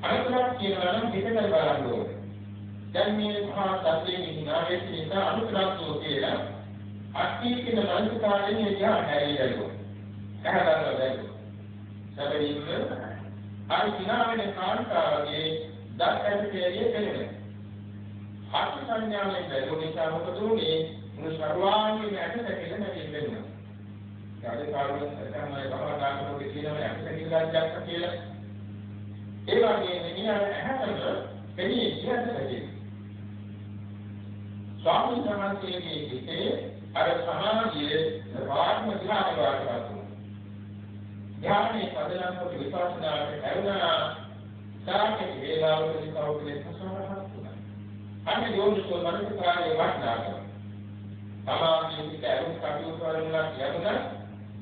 අනුතරක් කියනවා නම් පිටකල් බලන්න ඕනේ. දැන් මේ මහා සත්‍යයේ හිනාවෙච්ච නිසා අනුතරක්ෝ කියලා අත්‍යීකින මනස්කාරයේ එයා හැරියලු. කහදාලා දැක්කෝ. සැබවින්ම අර හිනාවෙන කාන්තාවගේ දක්ෂකයේ කෙරෙන්නේ. හත් සංඥාවෙන් බැලුව නිසා මොකද උනේ? මුළු සර්වාංගීය ඇටසැකිල්ල නැති වෙනවා. ඊට කාලෙක තමයි බවදාකෝගේ කියනවා ඇටසැකිල්ලක් දැක්ක කියලා. ඒ වගේ මෙනියන ඇහැතන කෙනී කියන්නේ ස්වාමීන් වහන්සේගේ හිතේ අර සමාධියේ වාග්ම ධ්‍යාන වලට ඥානේ පදනම් කොට විපස්සනාට කරුණා සාකේ වේලාවලදී කවුරුනේ ප්‍රසන්නවත් වුණා. අන්න යෝනිසෝ මනසකාරයේ වටනාකම. සමාධියේ විතරුත් කටයුතු කරනවා කියනවා.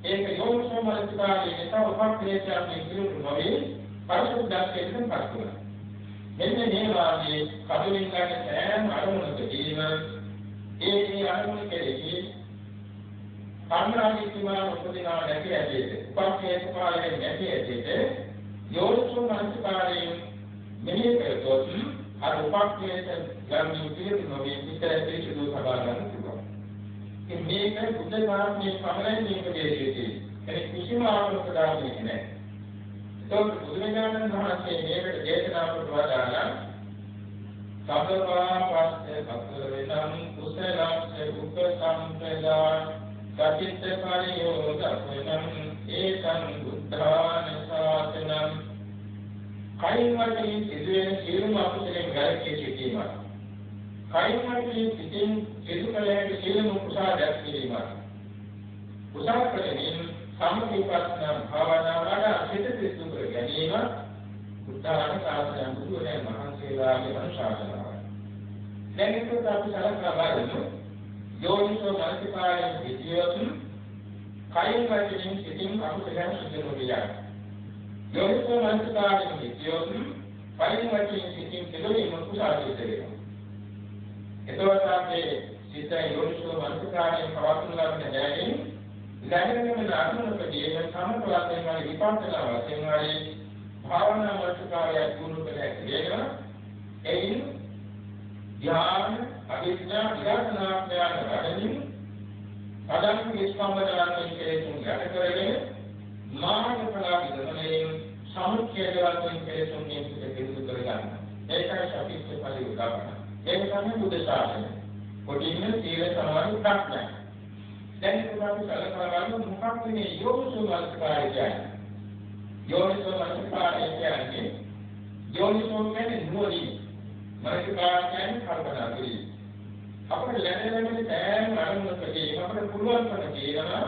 ඒක යෝනිසෝ මනසකාරයේ නිසා උපක්‍රේෂයන්ගේ විරුද්ධ නොවේ පරිසුද්ධත්වයෙන් පත් වෙනවා. මෙන්න මේ වාගේ කඩුවෙන් ගන්න සෑම අරමුණකදීම ඒ අරමුණ කෙරෙහි කර්මරාජිකමාන උපදිනා නැති ඇදෙට උපක්‍රේෂ කාලයෙන් නැති ඇදෙට යෝනිසෝ මනසකාරයෙන් මෙහි කරතොත් අර උපක්‍රේෂ ගන්න විදිහට නොවේ විතර පිළිසුදු සබා ගන්න පුළුවන්. ඉතින් මේක බුද්ධ ධර්මයේ පමණයි මේක දෙන්නේ. ඒක කිසිම ආකාරයක දාන්නේ නැහැ. ඒක බුදුරජාණන් වහන්සේ මේකට දේශනා කොට වදාළා සබ්බවා පස්සේ සතර වේදම් කුසලස්ස උපසම්පදා සචිත්ත පරියෝදපනං ඒකං බුද්ධාන ශාසනං කයින් වලින් සිදුවෙන සියලුම අකුසලෙන් ගැලී සිටීම කයින් වලින් සිටින් සිදු කළ හැකි සියලුම කුසල දැක්වීම කුසල කරමින් සම්පූර්ණ භාවනාවට සිත සිදු කර ගැනීම බුද්ධාන ශාසනය බුදුරජාණන් වහන්සේලාගේ අනුශාසනාවයි. දැන් ඒක අපි සලකලා බලමු. යෝනිසෝ මනසිකාරයෙන් විද්‍යෝතුන් කයින් වලින් සිටින් අකුසලයන් සිදු නොවිය. යෝනිසෝ මනසිකාරයෙන් විද්‍යෝතුන් කයින් වලින් සිටින් කෙලෙම කුසල සිදු වෙනවා. එතකොට අපි සිත යෝනිසෝ මනසිකාරයෙන් පවත්වන ලබන දැනීම ලැබෙන අනුමතකදී සමතවයෙන් වල විපස්සනා වශයෙන් වල භාවනා මනසිකාරය පුරුදු කරගෙන එයින් ධ්‍යාන අභිඥා විදර්ශනා ඥාන වඩමින් පදම් විස්කම්බරයන් කෙරෙහි යට කරගෙන මාර්ගඵල විදමනේ සමුච්ඡේදවලින් කෙරෙහි පිළිසු කරගන්න. ඒකයි සතිස්ස ඵලය උදාහරණ. ඒක තමයි බුද්ධ ශාසනය. කොටින්න සීල සමාධි ප්‍රඥා. දැන් ඒක අපි සලකලා බලමු මොකක්ද මේ යෝනිසෝ මනසිකාරය කියන්නේ. යෝනිසෝ මනසිකාරය කියන්නේ යෝනිසෝ කියන්නේ නුවණින්. මනසිකාරය කියන්නේ කල්පනා කිරීම. අපිට ලැබෙන තෑම අරමුණකදී අපිට පුළුවන්කම තියෙනවා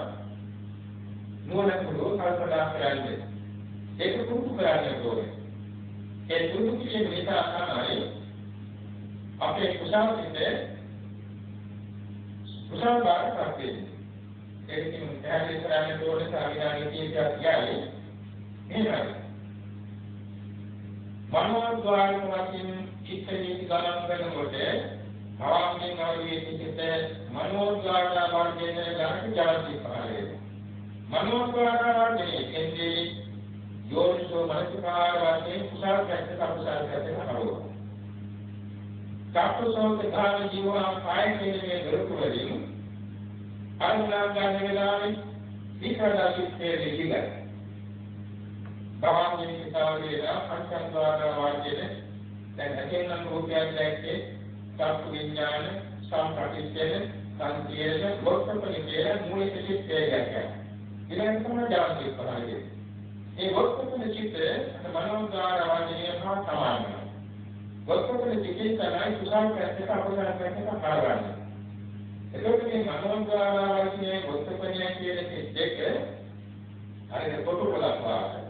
නුවණ පුරුදු කල්පනා කරන්නේ. ඒක පුරුදු කරන්න ඕනේ. ඒ පුරුදු කිරීම නිසා තමයි අපේ කුසාවිතේ කුසාව බාරකට වෙන්නේ. ඒක කියන්නේ පැහැදිලි කරන්න ඕනේ සාවිනාගේ කියන්නේ එහෙමයි. මනෝද්වාරක වශයෙන් චිත්ත නීති ගණන් කරනකොට භාවයෙන් ආවේ චිත්ත මනෝද්වාර වර්ගයෙන් ගණන් ජාති පාරේ. මනෝද්වාර වර්ගයේ කියන්නේ යෝනිසෝ මනසිකාර වශයෙන් කුසල පැත්තට අකුසල පැත්තට හරවනවා. චක්කසෝත ධාන ජීවන කාය කියන්නේ දරුක වලින් අනුලා ගන්න වෙලාවේ විකරදා සිත්තේ දෙවිලා. භාවයෙන් හිතාවේලා පංචස්වාද වර්ගයේ දැන් ඇතෙන් රූපයන් දැක්කේ චක්කු විඥාන සම්පටිච්ඡේද සංකේත වර්තපණි කියන මූලික චිත්තය ගැටය. ඊළඟට තමයි ජාති පහළේ. ඒ වර්තපණි චිත්තය මනෝද්වාර වර්ගයේ හා සමානයි. වර්තපණි චිත්තය තමයි කුසල පැත්තට අකුසල පැත්තට හරවන්නේ. එතකොට මේ මනෝද්වාර වර්ගයේ වර්තපණි කියන දෙක හරියට කොටු බලක් වාගේ.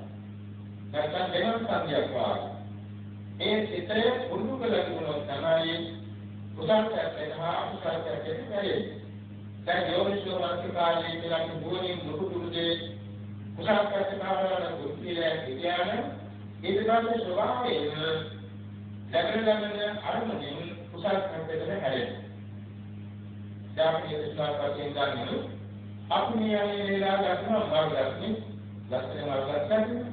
නැත්නම් වෙනස් සංඥාවක් වාගේ. ඒ චිත්තය පුරුදු කළ තුනක් තමයි කුසල පැත්තට හා අකුසල පැත්තට හැරෙන්නේ. දැන් යෝනිසෝ මනසිකාරයේ කියලා දුවනින් දුරුදුරුදේ කුසල පැත්තට හරවන දුක්ඛිලය විද්‍යාන ඊට පස්සේ ස්වභාවයෙන් ලැබෙන අරමුණින් කුසල පැත්තට හැරෙන්නේ. ධාර්මික විශ්වාසයෙන් ගන්න අපි මේ වේලා ගන්න මාර්ගයක්නේ ලක්ෂණ මාර්ගයක් තමයි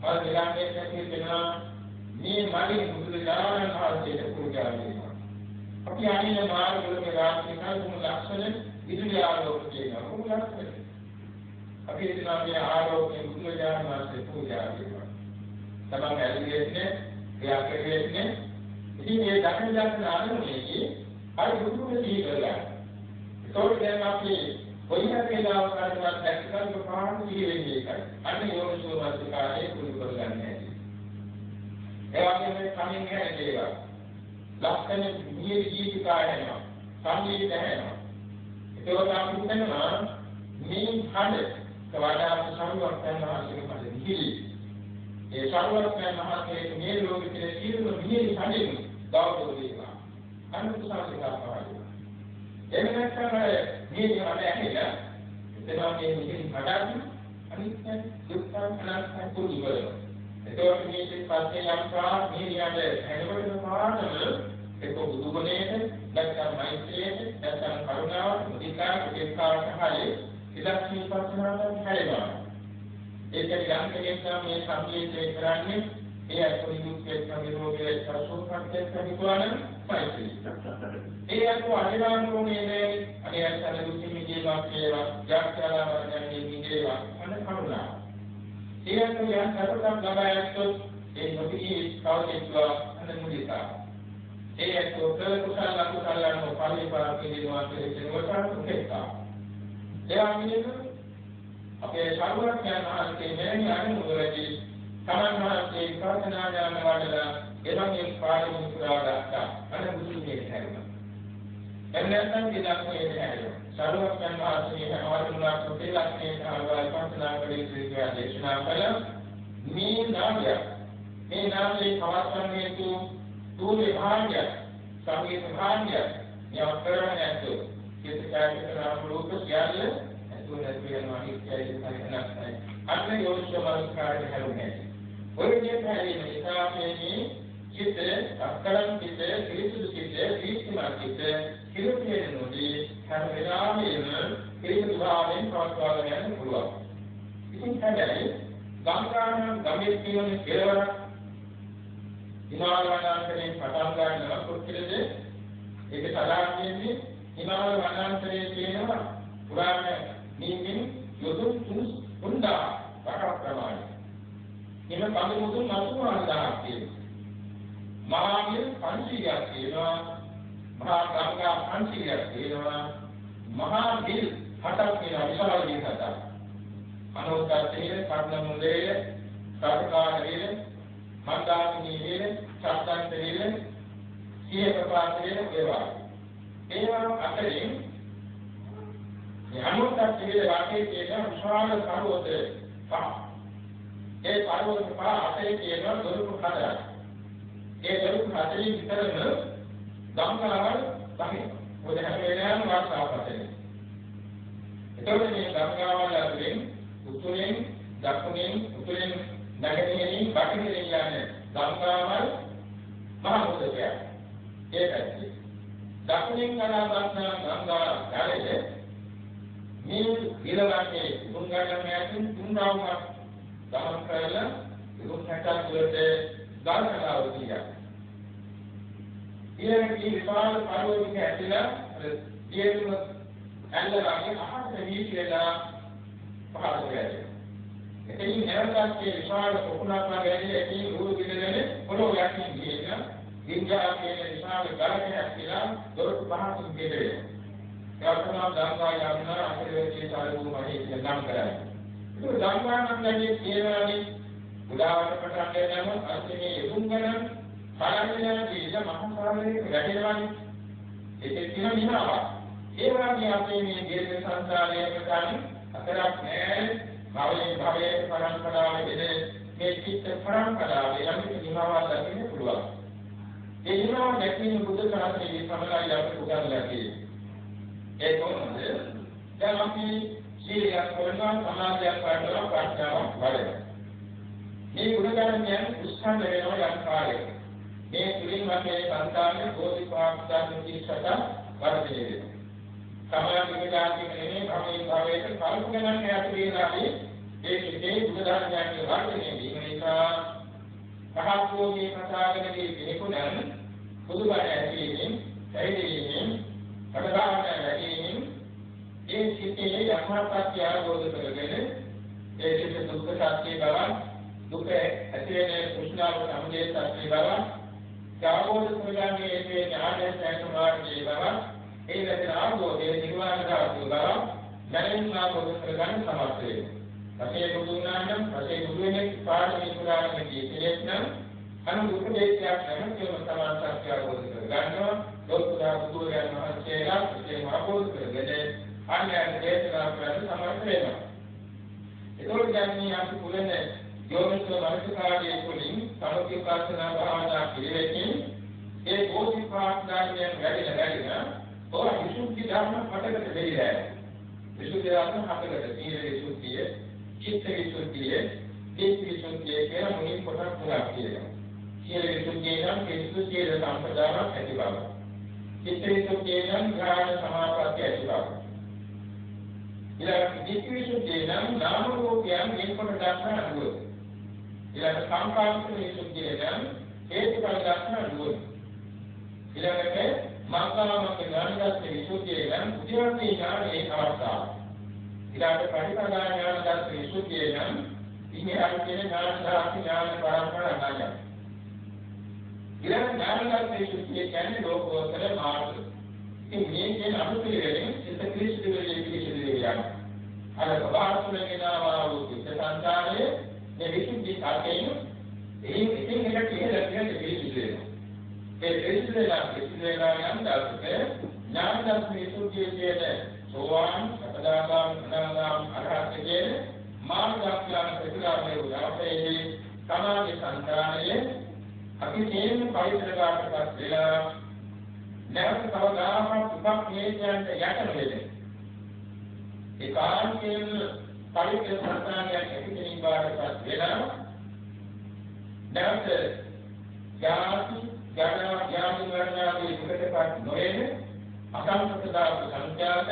මාර්ගයන්ගේ තියෙනවා මේ මාර්ගයේ බුදුදානන් වහන්සේට පූජා කරනවා. අපි අනිත් මාර්ගවල රාජ්‍යකල් ලක්ෂණ විදුලි ආලෝක කියනවා. මොකද ලක්ෂණ? අපි හිතනවා මේ ආලෝකයෙන් බුදුදානන් වහන්සේ පූජා කරනවා. තමයි ඇලියෙන්නේ, ක්‍රියාකරන්නේ. ඉතින් මේ ධර්ම ආරම්භයේදී අර බුදුන් දීලා. ඒකෝට දැන් අපි කොයිහරි වෙලාවක කරනවා දැක්කම පාඩු ජීවෙන්නේ ඒකයි. අන්න යෝනිසෝ මනසිකාරයේ පුරුදු කරගන්නේ. ඒ වගේම කමින් හැර දේවා. ලක්ෂණ නියේ ජීවිකායනවා. සම්මීත හැනවා. ඒකෝට අපි හිතනවා මේ හඬ කවදා සරුවක් කරනවා කියන නිහිරි. ඒ සරුවක් කරනවා මේ ලෝකයේ සියලුම නිහිරි හඬින් ගෞරව දෙනවා. අන්න කුසාසිකාපාරයි. එන්නත් තමයි මේ ඇහිලා එතනවා මේ නිහිරි හඬක් අනිත්‍ය දුක්ඛ අනාත්ම කුරුවල. ඒකෝට මේ පස්සේ යම්කා නිහිරියට හැදෙන්න පාඩම ඒක බුදුගුණයේ නැත්නම් මෛත්‍රියේ නැත්නම් කරුණාව මුදිතා උපේක්ඛාවට හරිය ඉලක්ෂී පස්සනාවෙන් හැරෙනවා. ඒක යම් කෙනෙක් මේ සංකේතය කරන්නේ ඒ අසුනිදුක්කේ සමිරෝගයේ සසෝපක්කේ සමිකවන මෛත්‍රී. ඒ අතු අනිවාර්යෝනේ නේ අනියතන දුක්ඛ ජීවාක්ේවා ජාත්‍යාලා වර්ණන්නේ නිදේවා අන කරුණාව. ඒ අතු යම් සතරක් ලබායත්ොත් ඒ නොපිහි කවදෙත්වා අන මුදිතා. ඒ අතු කුසල කුසලano පරිපාක දිනවා කියන උපේක්ඛා. ඒ වගේම අපේ සාරවත්යන් වහන්සේ මෙලෙස අනුමුදවදී සමන්වහන්සේ ප්‍රාර්ථනා ඥාන වඩලා එවැනි පාරමී පුරා ගත්තා. අන මුසුමේ හැරුණා. එන්නතන් දිනක්මේ හැරුණා. සාරවත්යන් වහන්සේ හැමවරුණා සුතේ ලක්ෂේ ආවල් ප්‍රාර්ථනා කළේ ශ්‍රී දේශනා කළ මේ නාමය මේ නාමයේ පවත්වන්නේ තුලේ භාග්‍ය සංගීත භාග්‍ය යවතරණයතු කිසිකායක රූප සියල්ල තුනත් වෙනවා ඉච්ඡායි සංකල්පයි අන්න යෝනිසෝ මනසිකාරය හැරුනේ ඔය දෙපැයි නිසාමේනි චිත්ත අක්කලම් චිත්ත ක්‍රිස්තු චිත්ත ක්‍රිස්තුමා චිත්ත කිරුකේ නොදී හැම වෙලාවෙම ක්‍රිස්තු භාවයෙන් පවත්වාගෙන යන්න පුළුවන්. ඉතින් හැබැයි ගංගානම් ගමේ කියන කෙලවර හිමාලය වනාන්තරයෙන් පටන් ගන්නවා කොච්චරද ඒක සාධාරණයෙන්ම හිමාලය වනාන්තරයේ තියෙනවා පුරාණ නිමින් යොදුන් තුන්දා වරක් ප්‍රමාණය. එම කඳු මුදුන් 90000ක් තියෙනවා. මහා මිල් 500ක් තියෙනවා. මහා ගංගා 500ක් තියෙනවා. මහා බිල් 7ක් තියෙනවා. විශාල බිල් 7ක්. අනුත්තරීය, කර්ණමුලේය, සර්කාරීය, මන්දාකිනීය, සත්‍යන්තරීය, සියපපාතීය ඒවා. ඒවා අතරින් මේ අනුත්තරීය වාක්‍යයේ තියෙන විශාල පර්වත පහ. ඒ පර්වත පහ අතරේ තියෙන දොරටු හතරක්. ඒ දොරටු හතරේ විතරම ගංගාවල් තමයි. මොකද හැම වෙලාවෙම වාර්තාවක් ඇති. එතකොට මේ ගංගාවල් අතරින් උතුරෙන් දකුණෙන් උතුරෙන් නැගෙනහිරින් දකුණින් යන්නේ ගංගාවල් මහ මුහුදේ. ඒකයි. දකුණින් ගලාබස්නා ගංගා යන්නේ මේ විලවන්නේ තුන්ගණමයන් තුන්වම ගමන් කරලා ඉරුණට දුරට ගල්කලාව කියනවා. ඊළඟ විපාල පරිවර්තක ඇතිලා දියෙම ඇල්ලලාගේ අහකට වීතිලා පහළ වෙනවා. එතනින් හැරගත්තේ විශාල කොකුණක් වගේ ඇති උරු පිටදෙනේ පොළොව යටින් ගියන ගින්ජා කියන විශාල ගලකයක් කියලා දොරටු පහකින් බෙදෙනවා. යවතනා ගංගා යමුනා අතරේ සාරවු මහේ නම් කරන්නේ. ඒක ගංගා නම් කියන්නේ කියනවානේ උදාවර පටන් ගන්නම අන්තිමේ යුංගන පාරමිතාවේ ඉඳ මහා සාගරයේ වැටෙනවානේ. ඒකේ තියෙන නිමාව. ඒ වගේ අපේ මේ දීර්ඝ සංසාරයේ ප්‍රකාශ අතරක් නෑ. භවයේ පරම්පරාවේ මේ චිත්ත පරම්පරාවේ යම් කිසි නිමාවක් දකින්න පුළුවන්. ඒ නිමාව දැකීම බුද්ධ ශාසනයේ සමලයි අපට උදාහරණයක් තියෙනවා. ඒ කොහොමද? දැන් අපි සීලයක් කරනවා සමාධියක් කරනවා ප්‍රඥාවක් වඩනවා. මේ ගුණධර්මයන් උත්සන්න වෙනවා යම් කාලයක. මේ තුලින් අපේ සංස්කාරයේ බෝධිපාක්ෂාන් කිසත වර්ධනය වෙනවා. සමාධි විඥානයේ භවයේ කල්ප ගණන් ඇතුළේදී ඒ කිසිේ ගුණධර්මයන් වර්ධනය වීම නිසා පහත්ෝගේ කතාවකදී කෙනෙකුට බුදුබණ ඇසීමෙන් පැවිදිවීමෙන් කඩදාන වැඩිමින් ඒ සිතේ යථාර්ථය අවබෝධ කරගෙන ඒ සිත දුක්ඛ සත්‍ය බව දුක ඇතිවෙන කුෂ්ණාව සමුදය සත්‍ය බව අවබෝධ කරගන්නේ මේ ඥානයෙන් සමාධියේ බව ඒ ලෙස අවබෝධයේ නිර්වාණ ධාතු බව දැනෙන්න අවබෝධ කරගන්න සමර්ථ වෙනවා. අපේ බුදුනානම් අපේ බුදුනේ පාරමී පුරාණයේ කියනවා අනුදුක දේශයක් නැමෙතිව සමාන්තරය අවබෝධ කරගන්නවා. ලෝකුරා බුදුරයන් වහන්සේලා ඒ අවබෝධ කරගෙන අන්‍යයන් දේශනා කරන්න සමර්ථ වෙනවා. ඒකෝට ගන්නේ අපි පුරන්නේ යෝනිසෝ මනසකාරයේ තුලින් සමථිපාසනා භාවනා පිළිවෙතින් ඒ බෝධිපාක්ෂාණයන් වැඩිලා ඔය විසුද්ධි ධර්ම හතකට දෙවිලා. විසුද්ධි ධර්ම හතකට සීල විසුද්ධිය, චිත්ත විසුද්ධිය, ධම්ම විසුද්ධිය කියන මුලින් කොටස් තුනක් තියෙනවා. සීල විසුද්ධිය නම් විසුද්ධිය සම්පදායක් ඇති බව. චිත්ත විසුද්ධිය නම් ඥාන සමාපatti ඇති බව. ඊළඟ ධම්ම විසුද්ධිය නම් නාම රූපයන් වෙනකොට දක්වන අනුව. ඊළඟ සංකාප්ත විසුද්ධිය නම් හේතුඵල දක්වන අනුව. ඊළඟට මාර්ගාමක ඥානදර්ශන විසුද්ධිය නම් උද්‍යෝගී ඥානයේ අවස්ථාව. ඊළඟට පරිපදා ඥානදර්ශන විසුද්ධිය නම් ඉන්නේ අනුකේන ඥාන පරම්පරා ඥානය. ඊළඟ ඥානදර්ශන විසුද්ධිය කියන්නේ ලෝකෝත්තර මාර්ගය. ඉතින් මේ කියන අනුපිළිවෙලින් සිත ක්‍රිස්තුවේ පිළිසිදු වෙනවා. අර සබාර්ථුලේනවා වූ සංසාරයේ මේ විසුද්ධි කාර්යයෙන් ඉතින් එකට ඉහළ පිළිසිදු වෙනවා. ඒ පිළිසිදුලා යන දාසකේ ඥානදර්ශන විසුද්ධිය කියන්නේ සෝවාන් සකදාගාම අනාගාම අරහත් කියන මාර්ගඥාන ප්‍රතිලාභයේ උදාපේදී සමාධි සංකාරයේ අපි තේරුම් පරිත්‍යාගයටපත් වෙලා නැවත කවදාහක් උපක් හේයන්ට යට වෙන්නේ. ඒ කාර්යයෙන් පරිත්‍යාග සංකාරයක් ඇතිවෙනින් වෙලා නැවත යාති ඥාන වර්ණාදී දුකටපත් නොවේද අසංකතදාස සංඛ්‍යාත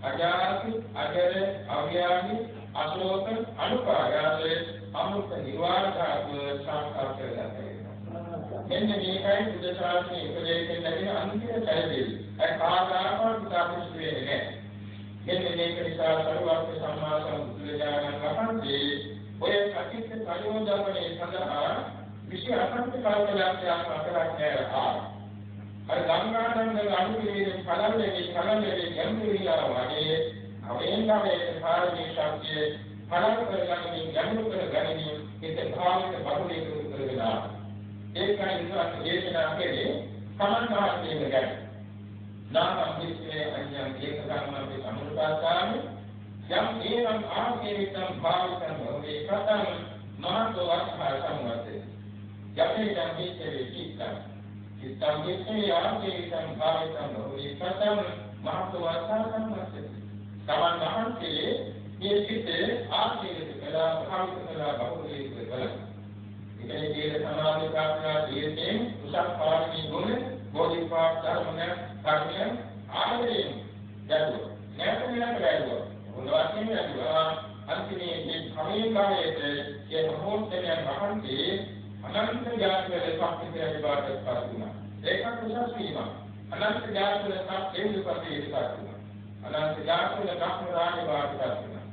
අජාති අජර අව්‍යානි අශෝක අනුපායාසේ අමෘත නිවාර ධාතුව සාක්ෂාත් කරගන්නවා. මෙන්න මේකයි බුද්ධ ශාසනයේ උපදේශයෙන් ලැබෙන අන්තිම පැහැදිලි. ඒ කාදාකවත් උදාහරණ වෙන්නේ නැහැ. මෙන්න මේක නිසා සරුවර්ග සම්මා සම්බුදුරජාණන් වහන්සේ ඔය කටිත් පරිවර්තනයේ සඳහා විශේෂ අසංඛ්‍ය කල්පලක්ෂයක් අතරක් නෑරා. අර ගංගානන්ද අනුපිළිවෙලින් කලබලෙවි ගැඹුරිලා වගේ අවේන්දාවේ කාර්යී ශක්තිය පලක් කරගනිමින් ගැඹුරු කරගනිමින් හිත භාවිත බහුලීකృత කරගෙන ඒකයි ඉස්සරහ දේශනා කළේ සමන්වාදයේ ගැන නාම විශ්වේ අඤ්ඤං ඒක ධර්මයේ සමුදාසාමි යම් ඒවං ආකේවිතං භාවිතං භවේ කතං මහතෝ අර්ථය සම්වත්තේ යමේ යම් විශ්වේ චිත්තං විශ්වේ ආකේවිතං භාවිතං භවේ කතං මහතෝ අර්ථය සම්වත්තේ සමන් මහන්සියේ මේ චිත්තේ ආකේවිත කළා භාවිත කළා බහුලීකృత කළා ඉතින් මේ සමාධි ප්‍රාර්ථනා දෙයෙන් උසස් පාරමී ගුණ බෝධිපාක් ධර්මය කර්මය ආදරයෙන් යතුව නැත්නම් නෑරුවා උන්වහන්සේ යතුවා අන්තිමේ මේ කමීකාරයේ ඒ මොහොතේ මහන්සියේ අනන්ත ඥානවල සම්පූර්ණ විභාගයක් පරිතුනා ඒක උසස් වීම අනන්ත ඥානවල සම්පූර්ණ පරිතුනා අනන්ත ඥානවල ධර්ම රාජ වාදිකතුනා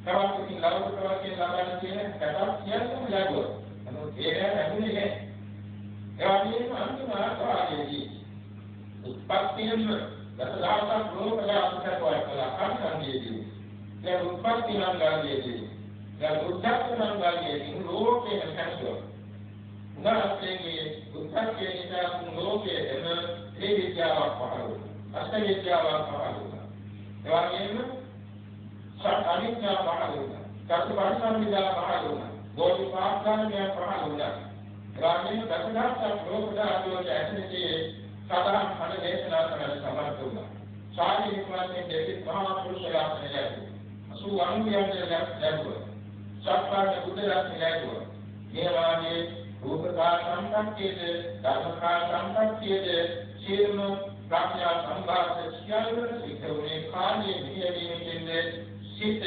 කවකින් ලෞකිකවකින් ලබන කියන කතාවක් කියන්න ලැබුවා ඒක ලැබුණේ නැහැ ඒ වගේම අන්තිම ආකාරයේදී උත්පත්තියම දසදහසක් ලෝකදායක කලා කන්දේදී ඒ උත්පත්ති නම් ගාලියේදී ඒ උද්දච්ච නම් ගාලියේදී ලෝකේ නැසෝ උනාස්තේගේ උත්පත්තිය නිසා ලෝකයේ එන ඒ විද්‍යාවක් පහළ වුණා අෂ්ට විද්‍යාවක් පහළ වුණා ඒ වගේම අනිත්‍ය පහළ වුණා චතුපරිසංවිදා පහළ වුණා බෝධිපාක්ෂාණය පහළ වුණා රාමයේ දසදහසක් ලෝකදායක ඇතනදී සාධාරණ කණ දේශනා කරන්න සමර්ථ වුණා. ශාරීරික වශයෙන් දෙවිත් මහා පුරුෂයාට ලැබුවා. 80 ලැබුවා. සත්‍යාවේ බුද්ධයාට ලැබුවා. මේ වාගේ රූපකාර සම්පත්තියද ධර්මකාර සම්පත්තියද සියලුම ප්‍රඥා සම්භාෂ සියල්ලම සිද්ධුනේ කාණේ නියමීමෙන්ද සිත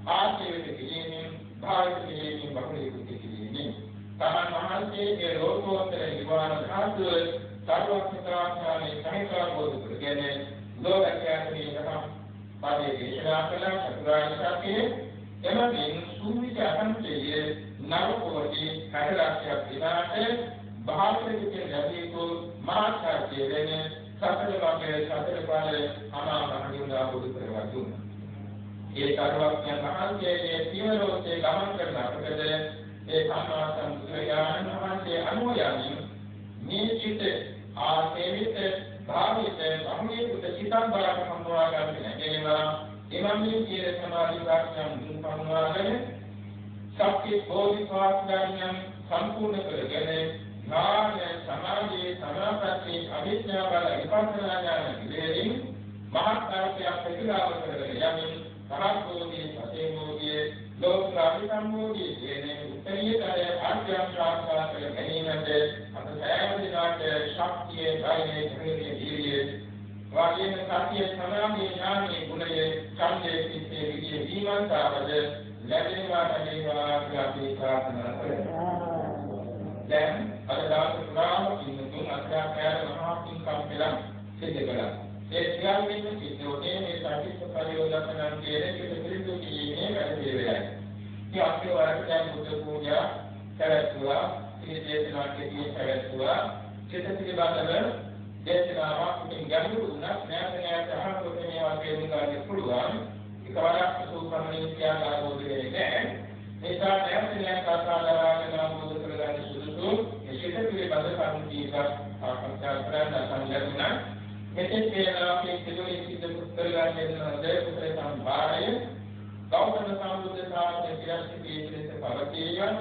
ආශීර්වාද කිරීමෙන් භාවිත කිරීමෙන් බහුලීකృత කිරීමෙන් තමන් මහන්සියගේ ලෝකෝත්තර නිවාන ධාතුව සර්වඥතාඥානේ සහිතවබෝධ කරගෙන ලෝකයන්ගේ යහම් පාදේ දේශනා කළ චතුරාර්ය සත්‍යයේ එමෙන්න සූවිත අන්තයේ නවකෝටි කඩලක්ෂයක් විනාට භාවිතයේ ලැබීතු මාර්ගය වෙන සතර වාගේ සතර පාරේ අනාමහින්දා බුදු කරවා දුන්නා. ඒ සර්වඥ මහන්සියගේ පියවරෝසේ ගමන් කරන අපට ඒ සම්මා සම්බුද්ධයාණන් වහන්සේ අනුයමින් මේ චිත ආසේවිත භාවිත සම්මිත චිතං බාර සම්මවා ගන්න නැගෙනවා එවන්නේ කියන සමාධි ප්‍රඥා මුල් පනවාගෙන සත්‍ය බෝධිපාක්ෂාඥයන් සම්පූර්ණ කරගෙන ඥාන සමාධි සමාපatti අභිඥා බල විපස්සනා ඥාන පිළිවෙලින් මහත් ආර්යයක් ප්‍රතිලාභ කරගෙන යමින් සහබෝධි සතේමෝධියේ ලෝකාභි සම්මෝධියේ කියන උත්තරීතර ආර්යයන් ප්‍රාර්ථනා කර ගැනීමට අප සෑම දිනකට ශක්තිය කායයේ ධෛර්යයේ දීර්යයේ වාග්යන සත්‍ය සමාධි ඥානයේ ගුණයේ ඡන්දයේ සිටේ විදියේ ජීවන්තාවද ලැබෙනවා කියලා අපි ප්‍රාර්ථනා කරනවා. දැන් අද දවසේ පුරාම ඉන්නතුන් අත්‍යවශ්‍ය මහා පින්කම් පෙළක් සිදු කළා. ඒ සියල්ලම සිද්ධෝනේ මේ සාහිත්‍ය පරියෝජනයන් කියන පිළිතුරු කිරීමේ වැඩ පිළිවෙලයි. මේ අපේ වරකයන් බුද්ධ පූජා කරත්වා, මේ දේශනාකදී කරත්වා, චිත්ත පිළිබඳව දේශනාවක් පිටින් ගැඹුරු උනත් නැවත අහකට මේ වගේ උන්වහන්සේ පුළුවන්. එකවරක් සූපමණී කියලා ආවෝද වෙන්නේ. ඒසා නැවත ආකාරයෙන් මොදු කරගන්න සුදුසු මේ චිත්ත පිළිබඳව කරුණු කීපක් ආකල්ප කරන්න සංගරුණා මෙතෙක් කියලා අපි සිදුවී සිට පුස්තකයන් දෙන්නා පුස්තක සම්භාරය ගෞතම සම්බුද්ධ ශාසනයේ ක්‍රියාශීලී පවතින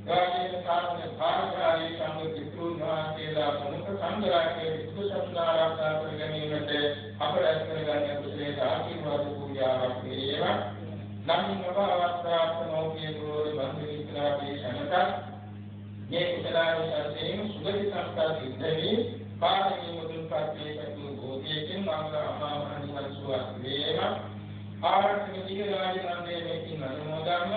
ගාමීන සාධන භාගාරී සම්බුද්ධ කුණාකේලා ප්‍රමුඛ සංඝරාජයේ විසුසුනාරාධනා කර ගැනීමට අපරාධ කරගන්න කුසලයේ ආශිර්වාද පූජාවක් වේවා නම් නවවස්ත්‍රාත්මෝකේ ගෝරි බන්ධිත්‍රා දේශනක මේ කුසලාවසයෙන් සුගති සංස්කාර සිද්ධවි පාරමී මුදුන්පත්යේ කතු භෝධියකින් අමාමහනි වස්තුවක් වේවා ආරක්ෂක ජීවරාජනන්දේ මේකින් අනුමෝදන්ව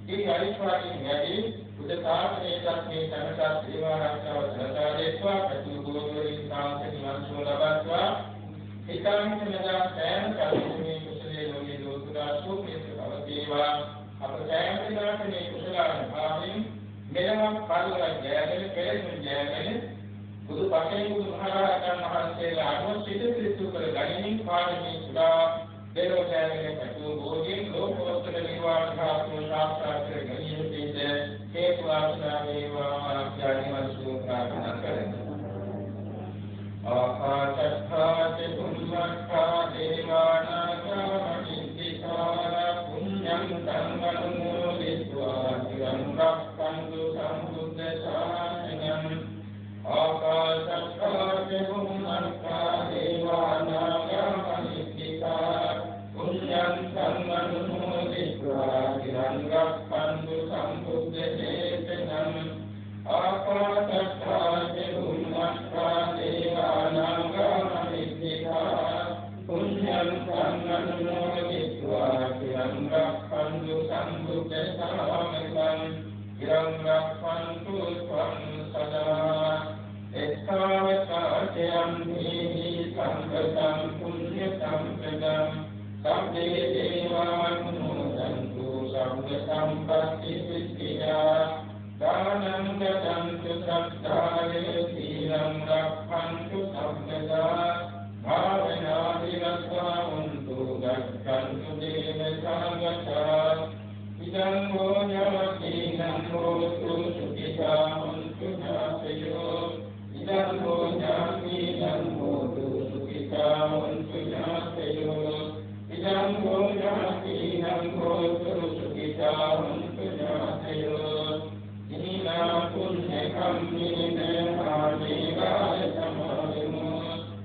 ඒ හරිස්වාදී වැඩි බුද්ධ ශාසනයේත් මේ සංසාර සේවා ආරක්ෂාව සලසා දෙත්වා කතු ගෝරි සාන්ති නිවන්සුව ලබත්වා ඒකාන්ත මෙදා සෑම කල්පිතේ කුසලයේ ලෝකේ ලෝකුරා සෝපේ සවදේවා අප සෑම දිනකට මේ කුසලාන භාවයෙන් මෙලොව පරිවර්තනය ජයගෙන පෙරෙන් ජයගෙන බුදු පසේ බුදු මහරහතන් වහන්සේලා අනුව සිත පිරිසු කර ගනිමින් පාරමී පුරා දේවෝපෑමේ පැතු බෝධින් ලෝකෝත්තර නිර්වාණ ධාතුව සාක්ෂාත් කර ගැනීමට හේතු වාසනා වේවා ආඥානිවන්සු ප්‍රාර්ථනා කරමි. ආකාශත්ථාති පුඤ්ඤක්ඛා දේවානාගා මහිද්దికා පුඤ්ඤං සංඝනුමෝදිत्वा චිරං රක්ඛන්තු සම්බුද්ධ ශාසනං. ආකාශත්ථාති පුඤ්ඤක්ඛා දේවානාගා මහිද්దికා පුඤ්ඤං සංඝනුමෝදිत्वा චිරං රක්ඛන්තු සම්බුද්ධ ශාසනං. ආකාශත්ථාති පුඤ්ඤක්ඛා දේවානාගා මහිද්దికා පුඤ්ඤං සංඝනුමෝදිत्वा චිරං රක්ඛන්තු සම්බුද්ධ ශාසනං. චිරං රක්ඛන්තු ත්වං සදා එක්ඛාවතාචයං හේහි සංඝතං පුඤ්ඤ සම්පදං සම්මේ දේවානුමෝදන්තු සම්ප සම්පත්ති සිද්ධියා දානං දදන්තු සත්තායේ සීලං රක්ඛන්තු සම්පදා භාවනා විරස්සාවන්තු ගච්ඡන්තු දේව සංඝතා ඉදං ගෝඤාතිනං හෝතු සුඛිතා හොන්තු ඥාතයෝ ඉදං ගෝඤාතිනං හෝතු සුඛිතා හොන්තු ඥාතයෝ ඉදං ගෝඤාතිනං හෝතු සුඛිතා හොන්තු ඥාතයෝ ඉමිනා පුඤ්ඤ කම්මේන ආදීවාය සමාදමෝ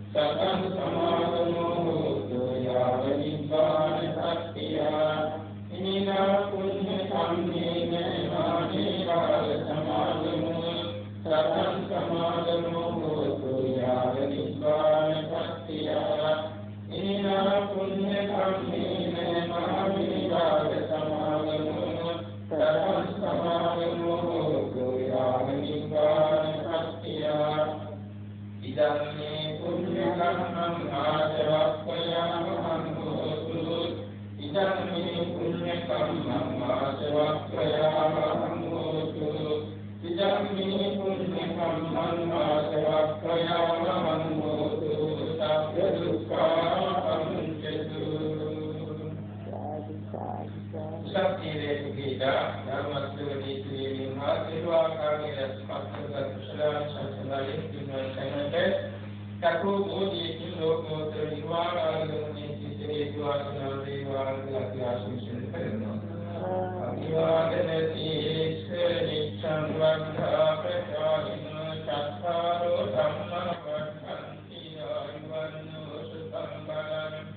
සතං සමාදමෝ හෝතු යාව නිබ්බාන සත්‍තියා. ඉමිනා පුඤ්ඤ කම්මේන ආදීවාය සමාදමෝ සතං සමාදමෝ හෝතු යාව නිබ්බාන සත්‍තියා. ඉමිනා පුඤ්ඤ කම්මේන ආදීවාය සමාදමෝ සතං සමාදමෝ හෝතු යාව නිබ්බාන සත්‍තියා. ඉදං මේ පුඤ්ඤ කම්මං ආචරක්ඛයාමහං හෝතු. ඉදං මේ පුඤ්ඤ කම්මං ආචරක්ඛයාමහං හෝතු. ඉදං මේ පුඤ්ඤ කම්මං ආචරක්ඛයාමහං හෝතු. සබ්බ දුක්ඛා පමුච්ඡතු. සත්‍යයේ පිහිටා ධර්මස්වදී ක්‍රියමින් ආශිර්වාදකාරී රසපත්ත කුසලාන සංසදායේ දිනවසනට චක්කෝ බෝධියකින් ලෝකෝත්තර නිර්වාණ ආගමනේ සිතේ වාසනා වේවා කියලා ආශිර්වාද කරනවා. අභිවාදනති නිච්ඡං වද්ධා ප්‍රචාරින චක්ඛාරෝ ධම්මං වද්ධන්ති ආයුවන්නෝ සුඛං බලං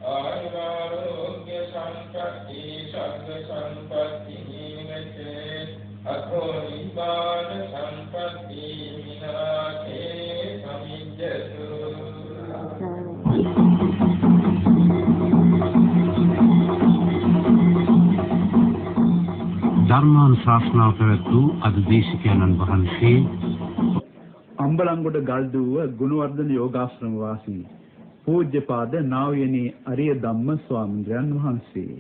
ආයුරෝග්‍ය සම්පත්ති සග්ග සම්පත්ති නිමිතේ අතෝ නිබ්බාන සම්පත්ති විනාශේ සමිජ්ජතු. ධර්මානුශාසනාව පැවැත්වූ අද දේශිකානන් වහන්සේ අම්බලන්ගොඩ ගල්දුව ගුණවර්ධන යෝගාශ්‍රම වාසී පූජ්‍යපාද නා වූ අරිය ධම්ම ස්වාමීන් වහන්සේ